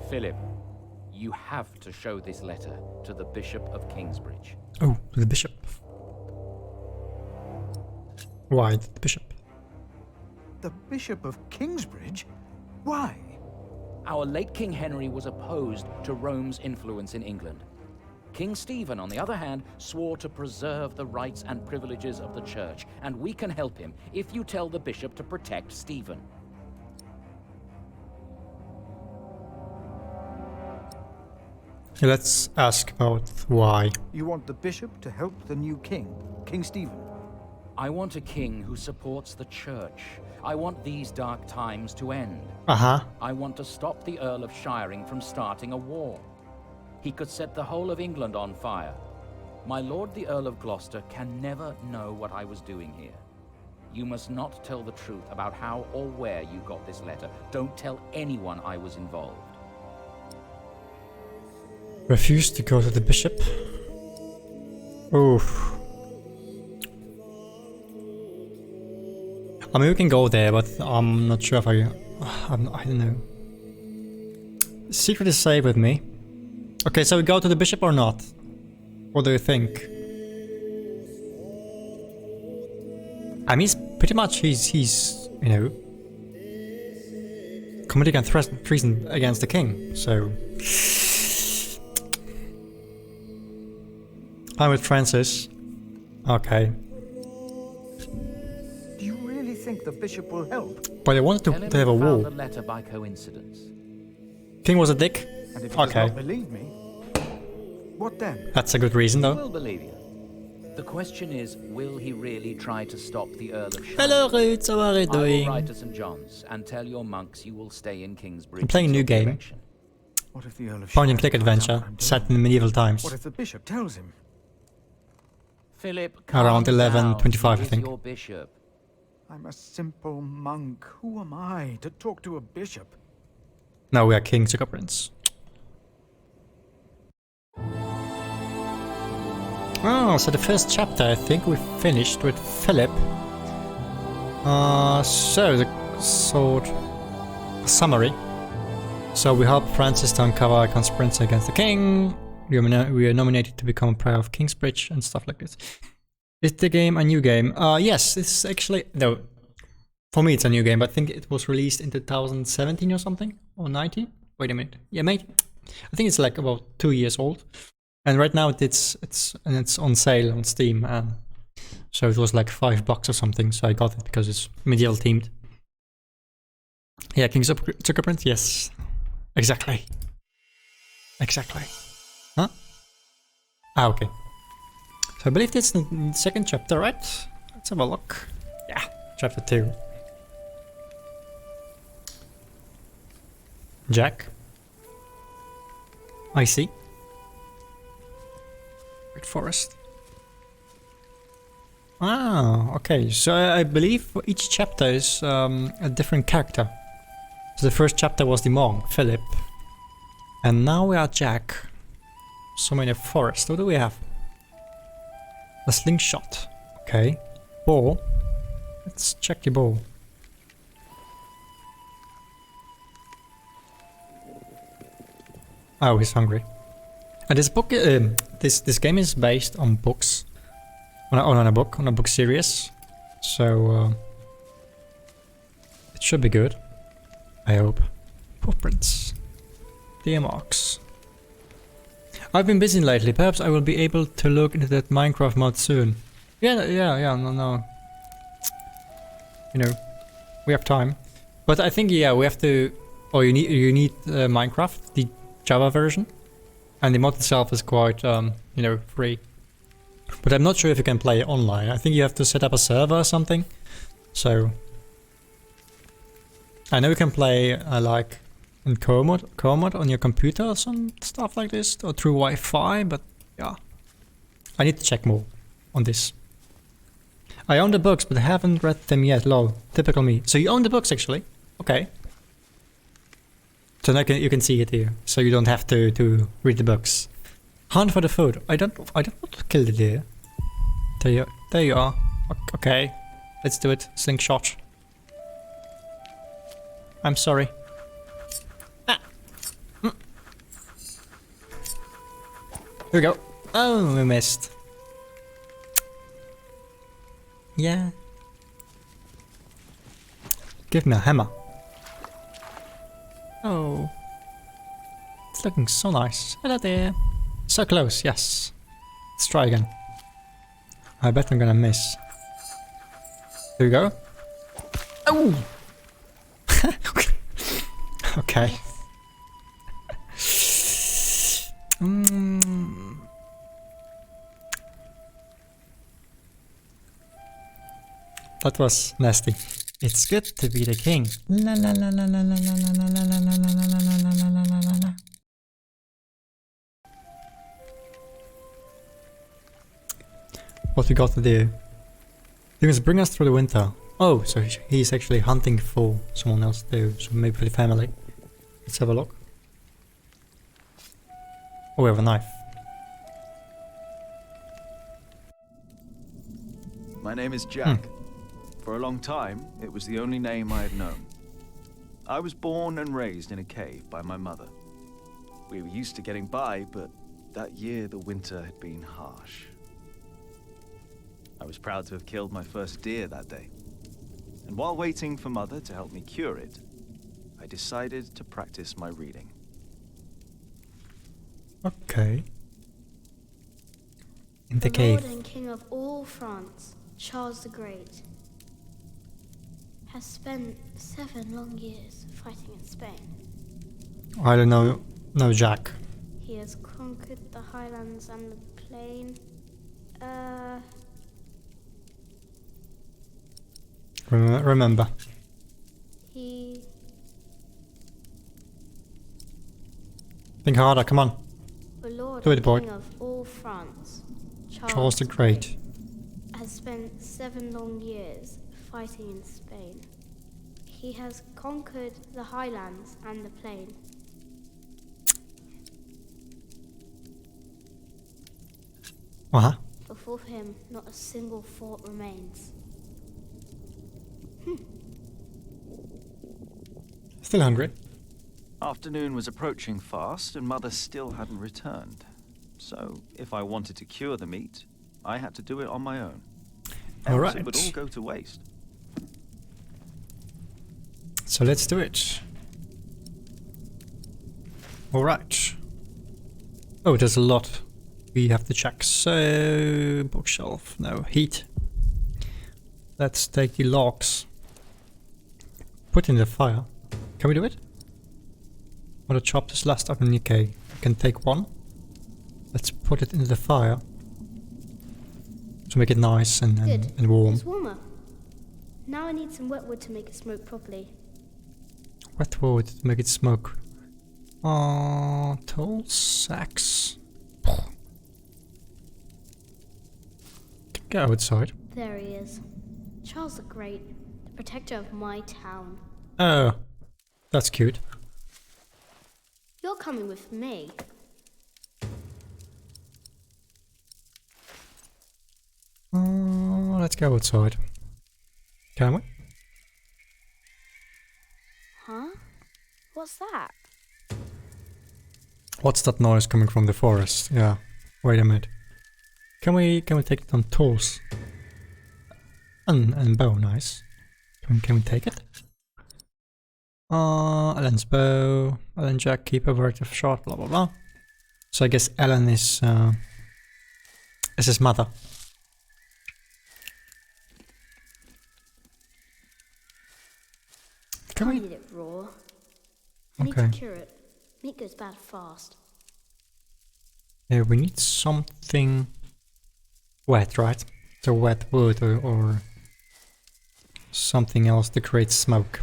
Philip, you have to show this letter to the Bishop of Kingsbridge. Oh, the bishop. Why the bishop? The Bishop of Kingsbridge? Why? Our late King Henry was opposed to Rome's influence in England. King Stephen, on the other hand, swore to preserve the rights and privileges of the church, and we can help him if you tell the bishop to protect Stephen. Let's ask about why. You want the bishop to help the new king, King Stephen? I want a king who supports the church. I want these dark times to end. I want to stop the Earl of Shiring from starting a war. He could set the whole of England on fire. My lord the Earl of Gloucester can never know what I was doing here. You must not tell the truth about how or where you got this letter. Don't tell anyone I was involved. Refuse to go to the bishop? Oof. I mean, we can go there, but I'm not sure if I don't know. Secret is safe with me. Okay, so we go to the bishop or not? What do you think? I mean, pretty much he's you know, committing a treason against the king, so... I'm with Francis. Okay. Do you really think the bishop will help? But I wanted to have a found war. the letter by coincidence. King was a dick? And if he does Okay. not believe me, what then? That's a good reason He though. will believe you. The question is, will he really try to stop the Earl of Shiring? Hello Roots, how are you I will doing? ride to St. John's and tell your monks you will stay in Kingsbridge. I'm playing a new until the game. election. What if the Earl of Point and click Shiring finds out adventure, what I'm doing? set in medieval times. What if the bishop tells him? Philip, Around calm 11:25, down. I He is think. your bishop. I'm a simple monk. Who am I to talk to a bishop? No, we are King Sugar Prince. Oh, so the first chapter I think we finished with Philip. So the short summary. So we help Francis to uncover a conspiracy against the king. We are nominated to become a prior of Kingsbridge and stuff like this. Is the game a new game? Yes, it's actually... No, for me it's a new game, but I think it was released in 2017 or something? Or 19? Wait a minute. Yeah, mate. I think it's like about 2 years old, and right now it's on sale on Steam. So it was like $5 or something. So I got it because it's medieval themed. Yeah, King's of Zuckerprint. Yes, exactly. Exactly. Huh? Ah, okay. So I believe this is the second chapter, right? Let's have a look. Yeah, chapter 2. Jack. I see. Great forest. Ah, okay. So I believe for each chapter is a different character. So the first chapter was the monk, Philip. And now we are Jack. Somewhere in the forest. What do we have? A slingshot. Okay. Bow. Let's check the bow. Oh, he's hungry. And this book, this game is based on books, on a book series. So it should be good. I hope. Footprints. Deer marks. I've been busy lately. Perhaps I will be able to look into that Minecraft mod soon. Yeah, no. You know, we have time. But I think we have to. Oh, you need Minecraft, the Java version, and the mod itself is quite free. But I'm not sure if you can play online. I think you have to set up a server or something. So I know you can play like in co-mod on your computer or some stuff like this, or through Wi-Fi. But yeah, I need to check more on this. I own the books, but I haven't read them yet. Lol, typical me. So you own the books actually? Okay. So now you can see it here, so you don't have to read the books. Hunt for the food. I don't want to kill the deer. There you are. Okay, let's do it. Slingshot. I'm sorry. Ah. Here we go. Oh, we missed. Yeah. Give me a hammer. Oh. It's looking so nice. Hello there. So close, yes. Let's try again. I bet I'm gonna miss. Here we go. Oh! Okay. That was nasty. It's good to be the king. La la la la la la la la la la la la la la la la la. What we got to do? They must bring us through the winter. Oh, so he's actually hunting for someone else too, so maybe for the family. Let's have a look. Oh, we have a knife. My name is Jack. For a long time, it was the only name I had known. I was born and raised in a cave by my mother. We were used to getting by, but that year the winter had been harsh. I was proud to have killed my first deer that day. And while waiting for Mother to help me cure it, I decided to practice my reading. Okay. In the Lord cave. and King of all France, Charles the Great, has spent 7 long years fighting in Spain. I don't know. No, Jack. He has conquered the highlands and the plain. Remember. He... Think harder, come on. The Lord Do it, and boy. King of all France, Charles the Great. has spent 7 long years fighting in Spain. He has conquered the highlands and the plain. Uh-huh. Before him, not a single fort remains. Still hungry. Afternoon was approaching fast, and Mother still hadn't returned. So, if I wanted to cure the meat, I had to do it on my own. All Else right. it would all go to waste. So let's do it. All right. Oh, there's a lot we have to check. So, bookshelf, no, heat. Let's take the logs. Put in the fire. Can we do it? Or the chop this last up in the okay. We can take one. Let's put it into the fire. To make it nice and warm. It's warmer. Now I need some wet wood to make it smoke properly. Wet wood to make it smoke. Tools, sacks. Go outside. There he is. Charles the Great, the protector of my town. Oh, that's cute. You're coming with me. Let's go outside. Can we? Huh? What's that? What's that noise coming from the forest? Yeah. Wait a minute. Can we take it on tools? And bow, nice. Can we take it? Ellen's bow, Ellen Jack, keep a word of shot, blah blah blah. So I guess Ellen is his mother. Can we eat it raw? I need to cure it. Meat goes bad fast. Yeah, we need something wet, right? So wet wood or something else to create smoke.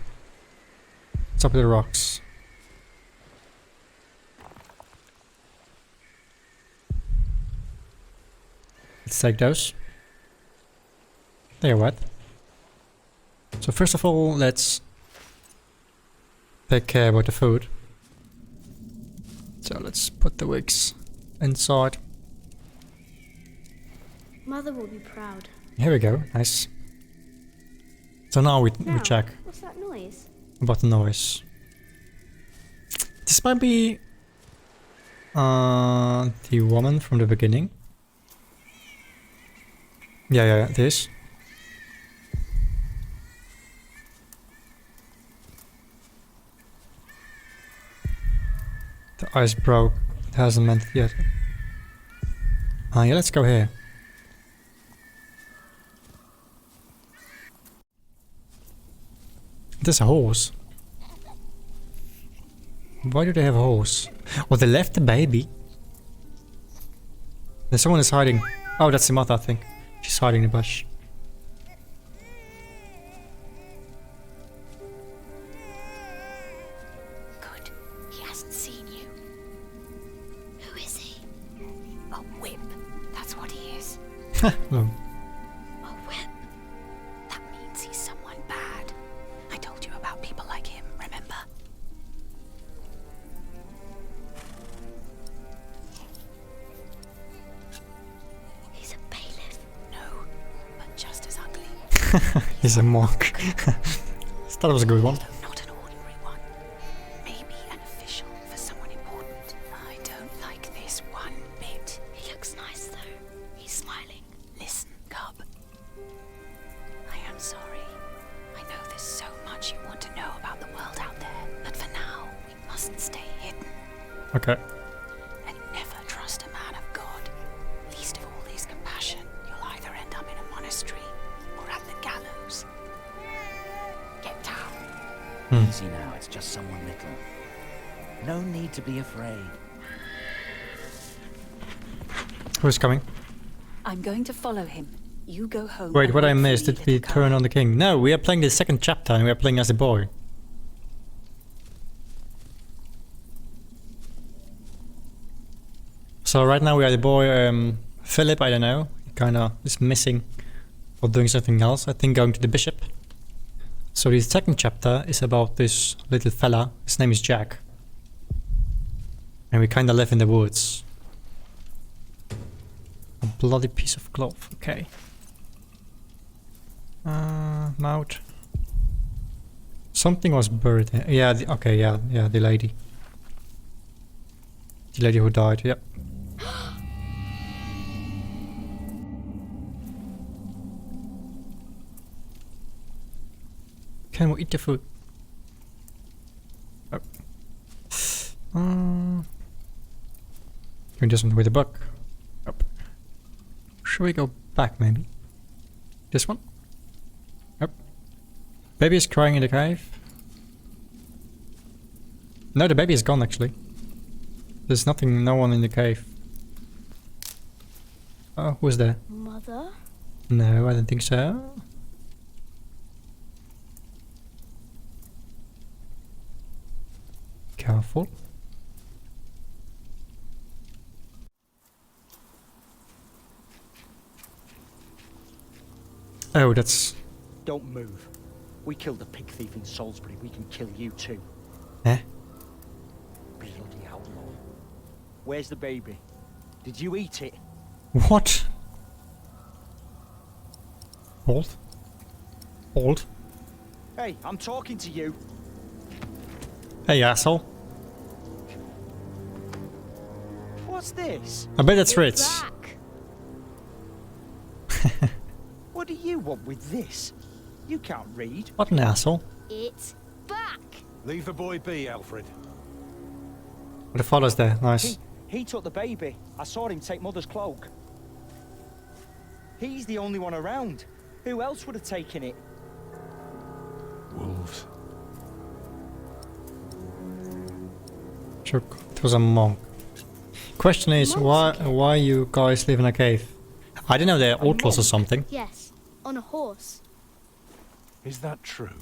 Top of the rocks. Let's take those. They're wet. So first of all, let's take care about the food. So let's put the wicks inside. Mother will be proud. Here we go, nice. So now we check What's that noise? about the noise. This might be the woman from the beginning. Yeah, it is. The ice broke. It hasn't meant it yet. Yeah, let's go here. There's a horse. Why do they have a horse? Oh, they left the baby. There's someone is hiding. Oh, that's the mother, I think. She's hiding in the bush. Good. He hasn't seen you. Who is he? A whip. That's what he is. No. A whip. That means he's someone bad. I told you about people like him, remember? He's a bailiff. No, but just as ugly. He's a monk. That was a good one. Not an ordinary one. Maybe an official for someone important. I don't like this one bit. He looks nice though. He's smiling. Listen, Cub. I am sorry. I know there's so much you want to know about the world out there, but for now, we mustn't stay hidden. Okay. And never trust a man of God. Least of all his compassion, you'll either end up in a monastery or at the gallows. Get down. Easy now, it's just someone little. No need to be afraid. Who's coming? I'm going to follow him. You go home. Wait, and what I wait for missed? me, Did we little turn on the king? No, we are playing the second chapter and we are playing as a boy. So right now we are the boy, Philip, I don't know. He kinda is missing or doing something else. I think going to the bishop. So the second chapter is about this little fella. His name is Jack. And we kinda live in the woods. A bloody piece of cloth, okay. Mouth. Something was buried here. Yeah, okay, yeah, the lady. The lady who died, yep. Can we eat the food? Oh. Can can do something with the book. Yep. Should we go back maybe? This one? Yep. Baby is crying in the cave. No, the baby is gone actually. There's nothing, no one in the cave. Oh, who's there? Mother? No, I don't think so. Careful. Oh, that's... Don't move. We killed a pig thief in Salisbury. We can kill you too. Eh? Bloody outlaw. Where's the baby? Did you eat it? What? Hold. Hold. Hey, I'm talking to you. Hey, asshole. What's this? I bet that's Rich. What do you want with this? You can't read. What an asshole. It's back. Leave the boy be, Alfred. The father's there, nice. He took the baby. I saw him take Mother's cloak. He's the only one around. Who else would have taken it? Wolves. Sure, it was a monk. Question is, why you guys live in a cave? I didn't know they're outlaws or something. Yes, on a horse. Is that true?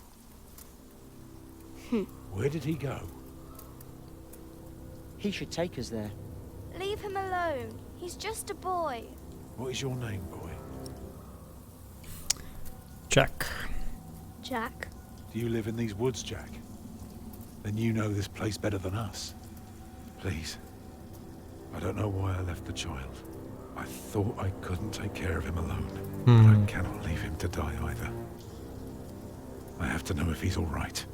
Hmm. Where did he go? He should take us there. Leave him alone. He's just a boy. What is your name, boy? Jack. Jack? Do you live in these woods, Jack? Then you know this place better than us. Please. I don't know why I left the child. I thought I couldn't take care of him alone. But I cannot leave him to die either. I have to know if he's all right.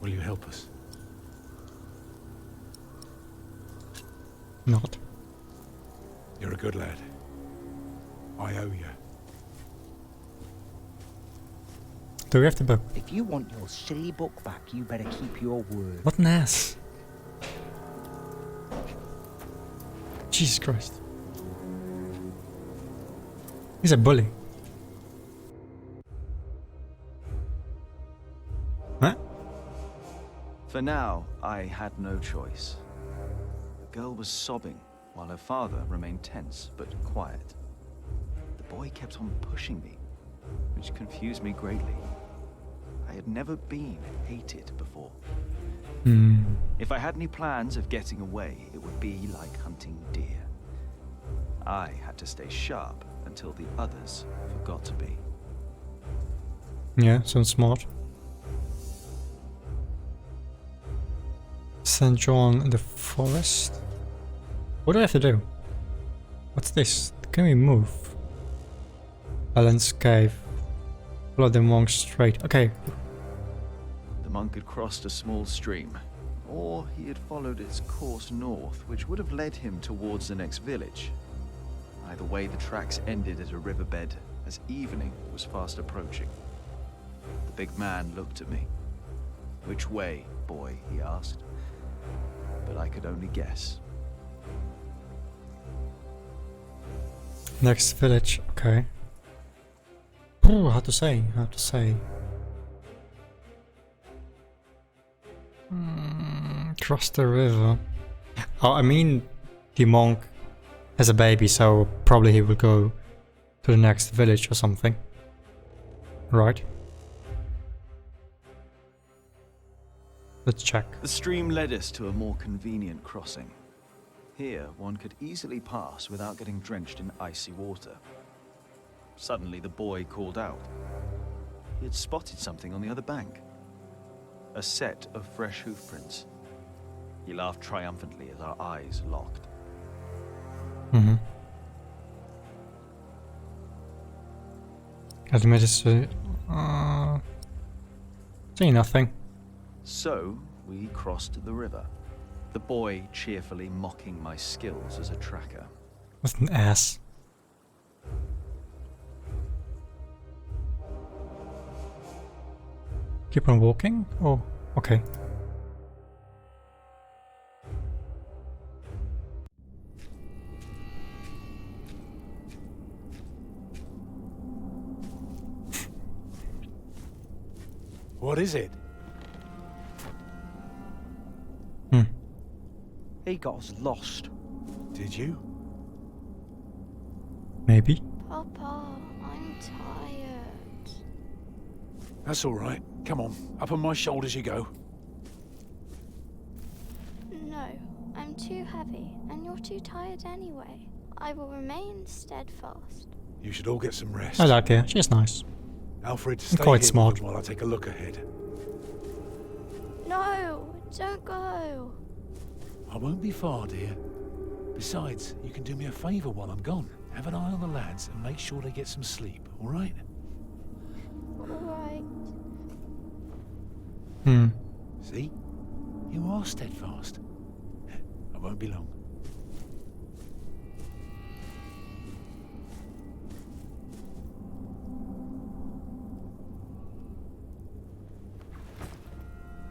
Will you help us? Not. You're a good lad. I owe you. Do we have the book? If you want your silly book back, you better keep your word. What an ass. Jesus Christ. He's a bully. Huh? For now, I had no choice. The girl was sobbing, while her father remained tense but quiet. The boy kept on pushing me, which confused me greatly. I had never been hated before. If I had any plans of getting away, it would be like hunting deer. I had to stay sharp until the others forgot to be. Yeah, sounds smart. St. John in the forest. What do I have to do? What's this? Can we move? Balance cave. Follow the monk straight. Okay. The monk had crossed a small stream, or he had followed its course north, which would have led him towards the next village. Either way, the tracks ended at a riverbed as evening was fast approaching. The big man looked at me. "Which way, boy?" he asked. But I could only guess. Next village, okay. Ooh, how to say? Cross the river. Oh, I mean, the monk has a baby, so probably he will go to the next village or something. Right. Let's check. The stream led us to a more convenient crossing. Here, one could easily pass without getting drenched in icy water. Suddenly, the boy called out. He had spotted something on the other bank. A set of fresh hoofprints. He laughed triumphantly as our eyes locked. Admit it's see nothing. So, we crossed the river. The boy cheerfully mocking my skills as a tracker. What an ass. Keep on walking? Oh, okay. What is it? He got us lost. Did you? Maybe. Papa, I'm tired. That's all right. Come on, up on my shoulders you go. No, I'm too heavy, and you're too tired anyway. I will remain steadfast. You should all get some rest. I like her. She's nice. Alfred, stay quite here smart. with them while I take a look ahead. No, don't go. I won't be far, dear. Besides, you can do me a favour while I'm gone. Have an eye on the lads and make sure they get some sleep, all right? Alright. See? You are steadfast. I won't be long.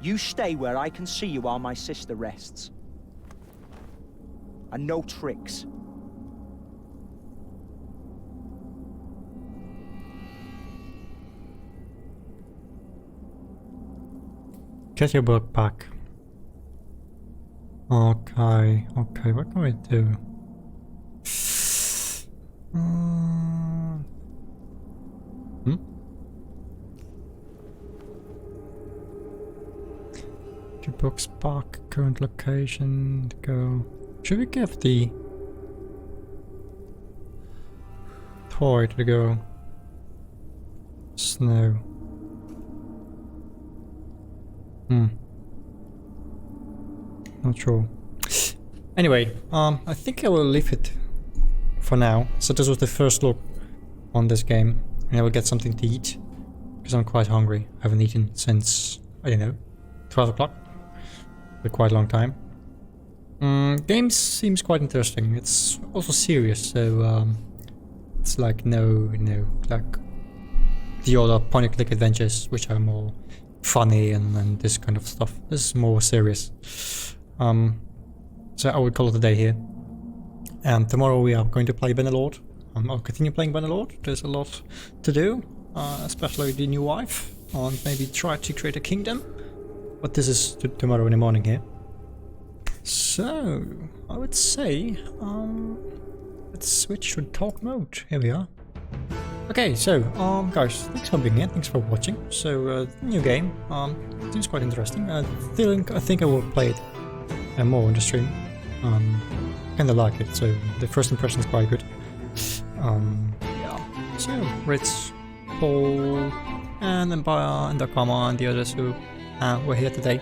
You stay where I can see you while my sister rests. And no tricks. Get your book back. Okay, what can we do? Your books back, current location, go. Should we give the toy to go? Snow. Not sure. Anyway, I think I will leave it for now. So this was the first look on this game, and I will get something to eat because I'm quite hungry. I haven't eaten since, I don't know, 12 o'clock. For quite a long time. Game seems quite interesting. It's also serious, so it's like no, like the other point-and-click adventures, which are more funny and this kind of stuff. This is more serious. So I would call it a day here. And tomorrow we are going to play Bannerlord. I'll continue playing Bannerlord. There's a lot to do, especially the new wife, and maybe try to create a kingdom. But this is tomorrow in the morning here. So I would say let's switch to talk mode. Here we are. Okay, so guys, thanks for being here. Thanks for watching. So new game. Seems quite interesting. I think I will play it more on the stream. Kinda like it. So the first impression is quite good. Yeah. So Ritz, Paul, and Empire, and Dakama, and the others who we're here today.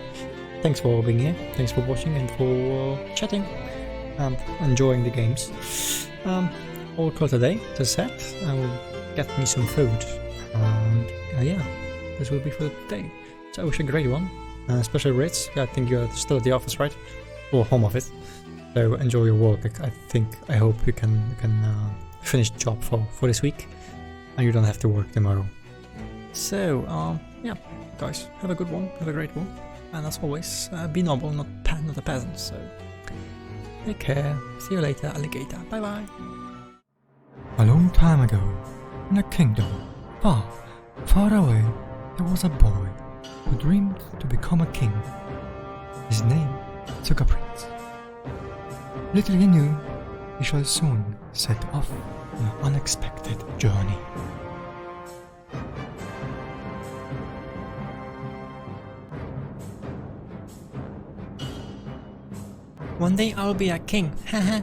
Thanks for being here, thanks for watching and for chatting and enjoying the games. All call today, as I said, I will get me some food, and yeah, this will be for today. So I wish you a great one, especially Ritz. I think you're still at the office, right? Or home office. So enjoy your work. I hope you can finish the job for this week, and you don't have to work tomorrow. So yeah. Guys, have a good one, have a great one, and as always, be noble, not a peasant, so take care, see you later, alligator, bye bye. A long time ago, in a kingdom far, far away, there was a boy who dreamed to become a king. His name was a prince. Little he knew, he shall soon set off on an unexpected journey. One day I'll be a king, haha.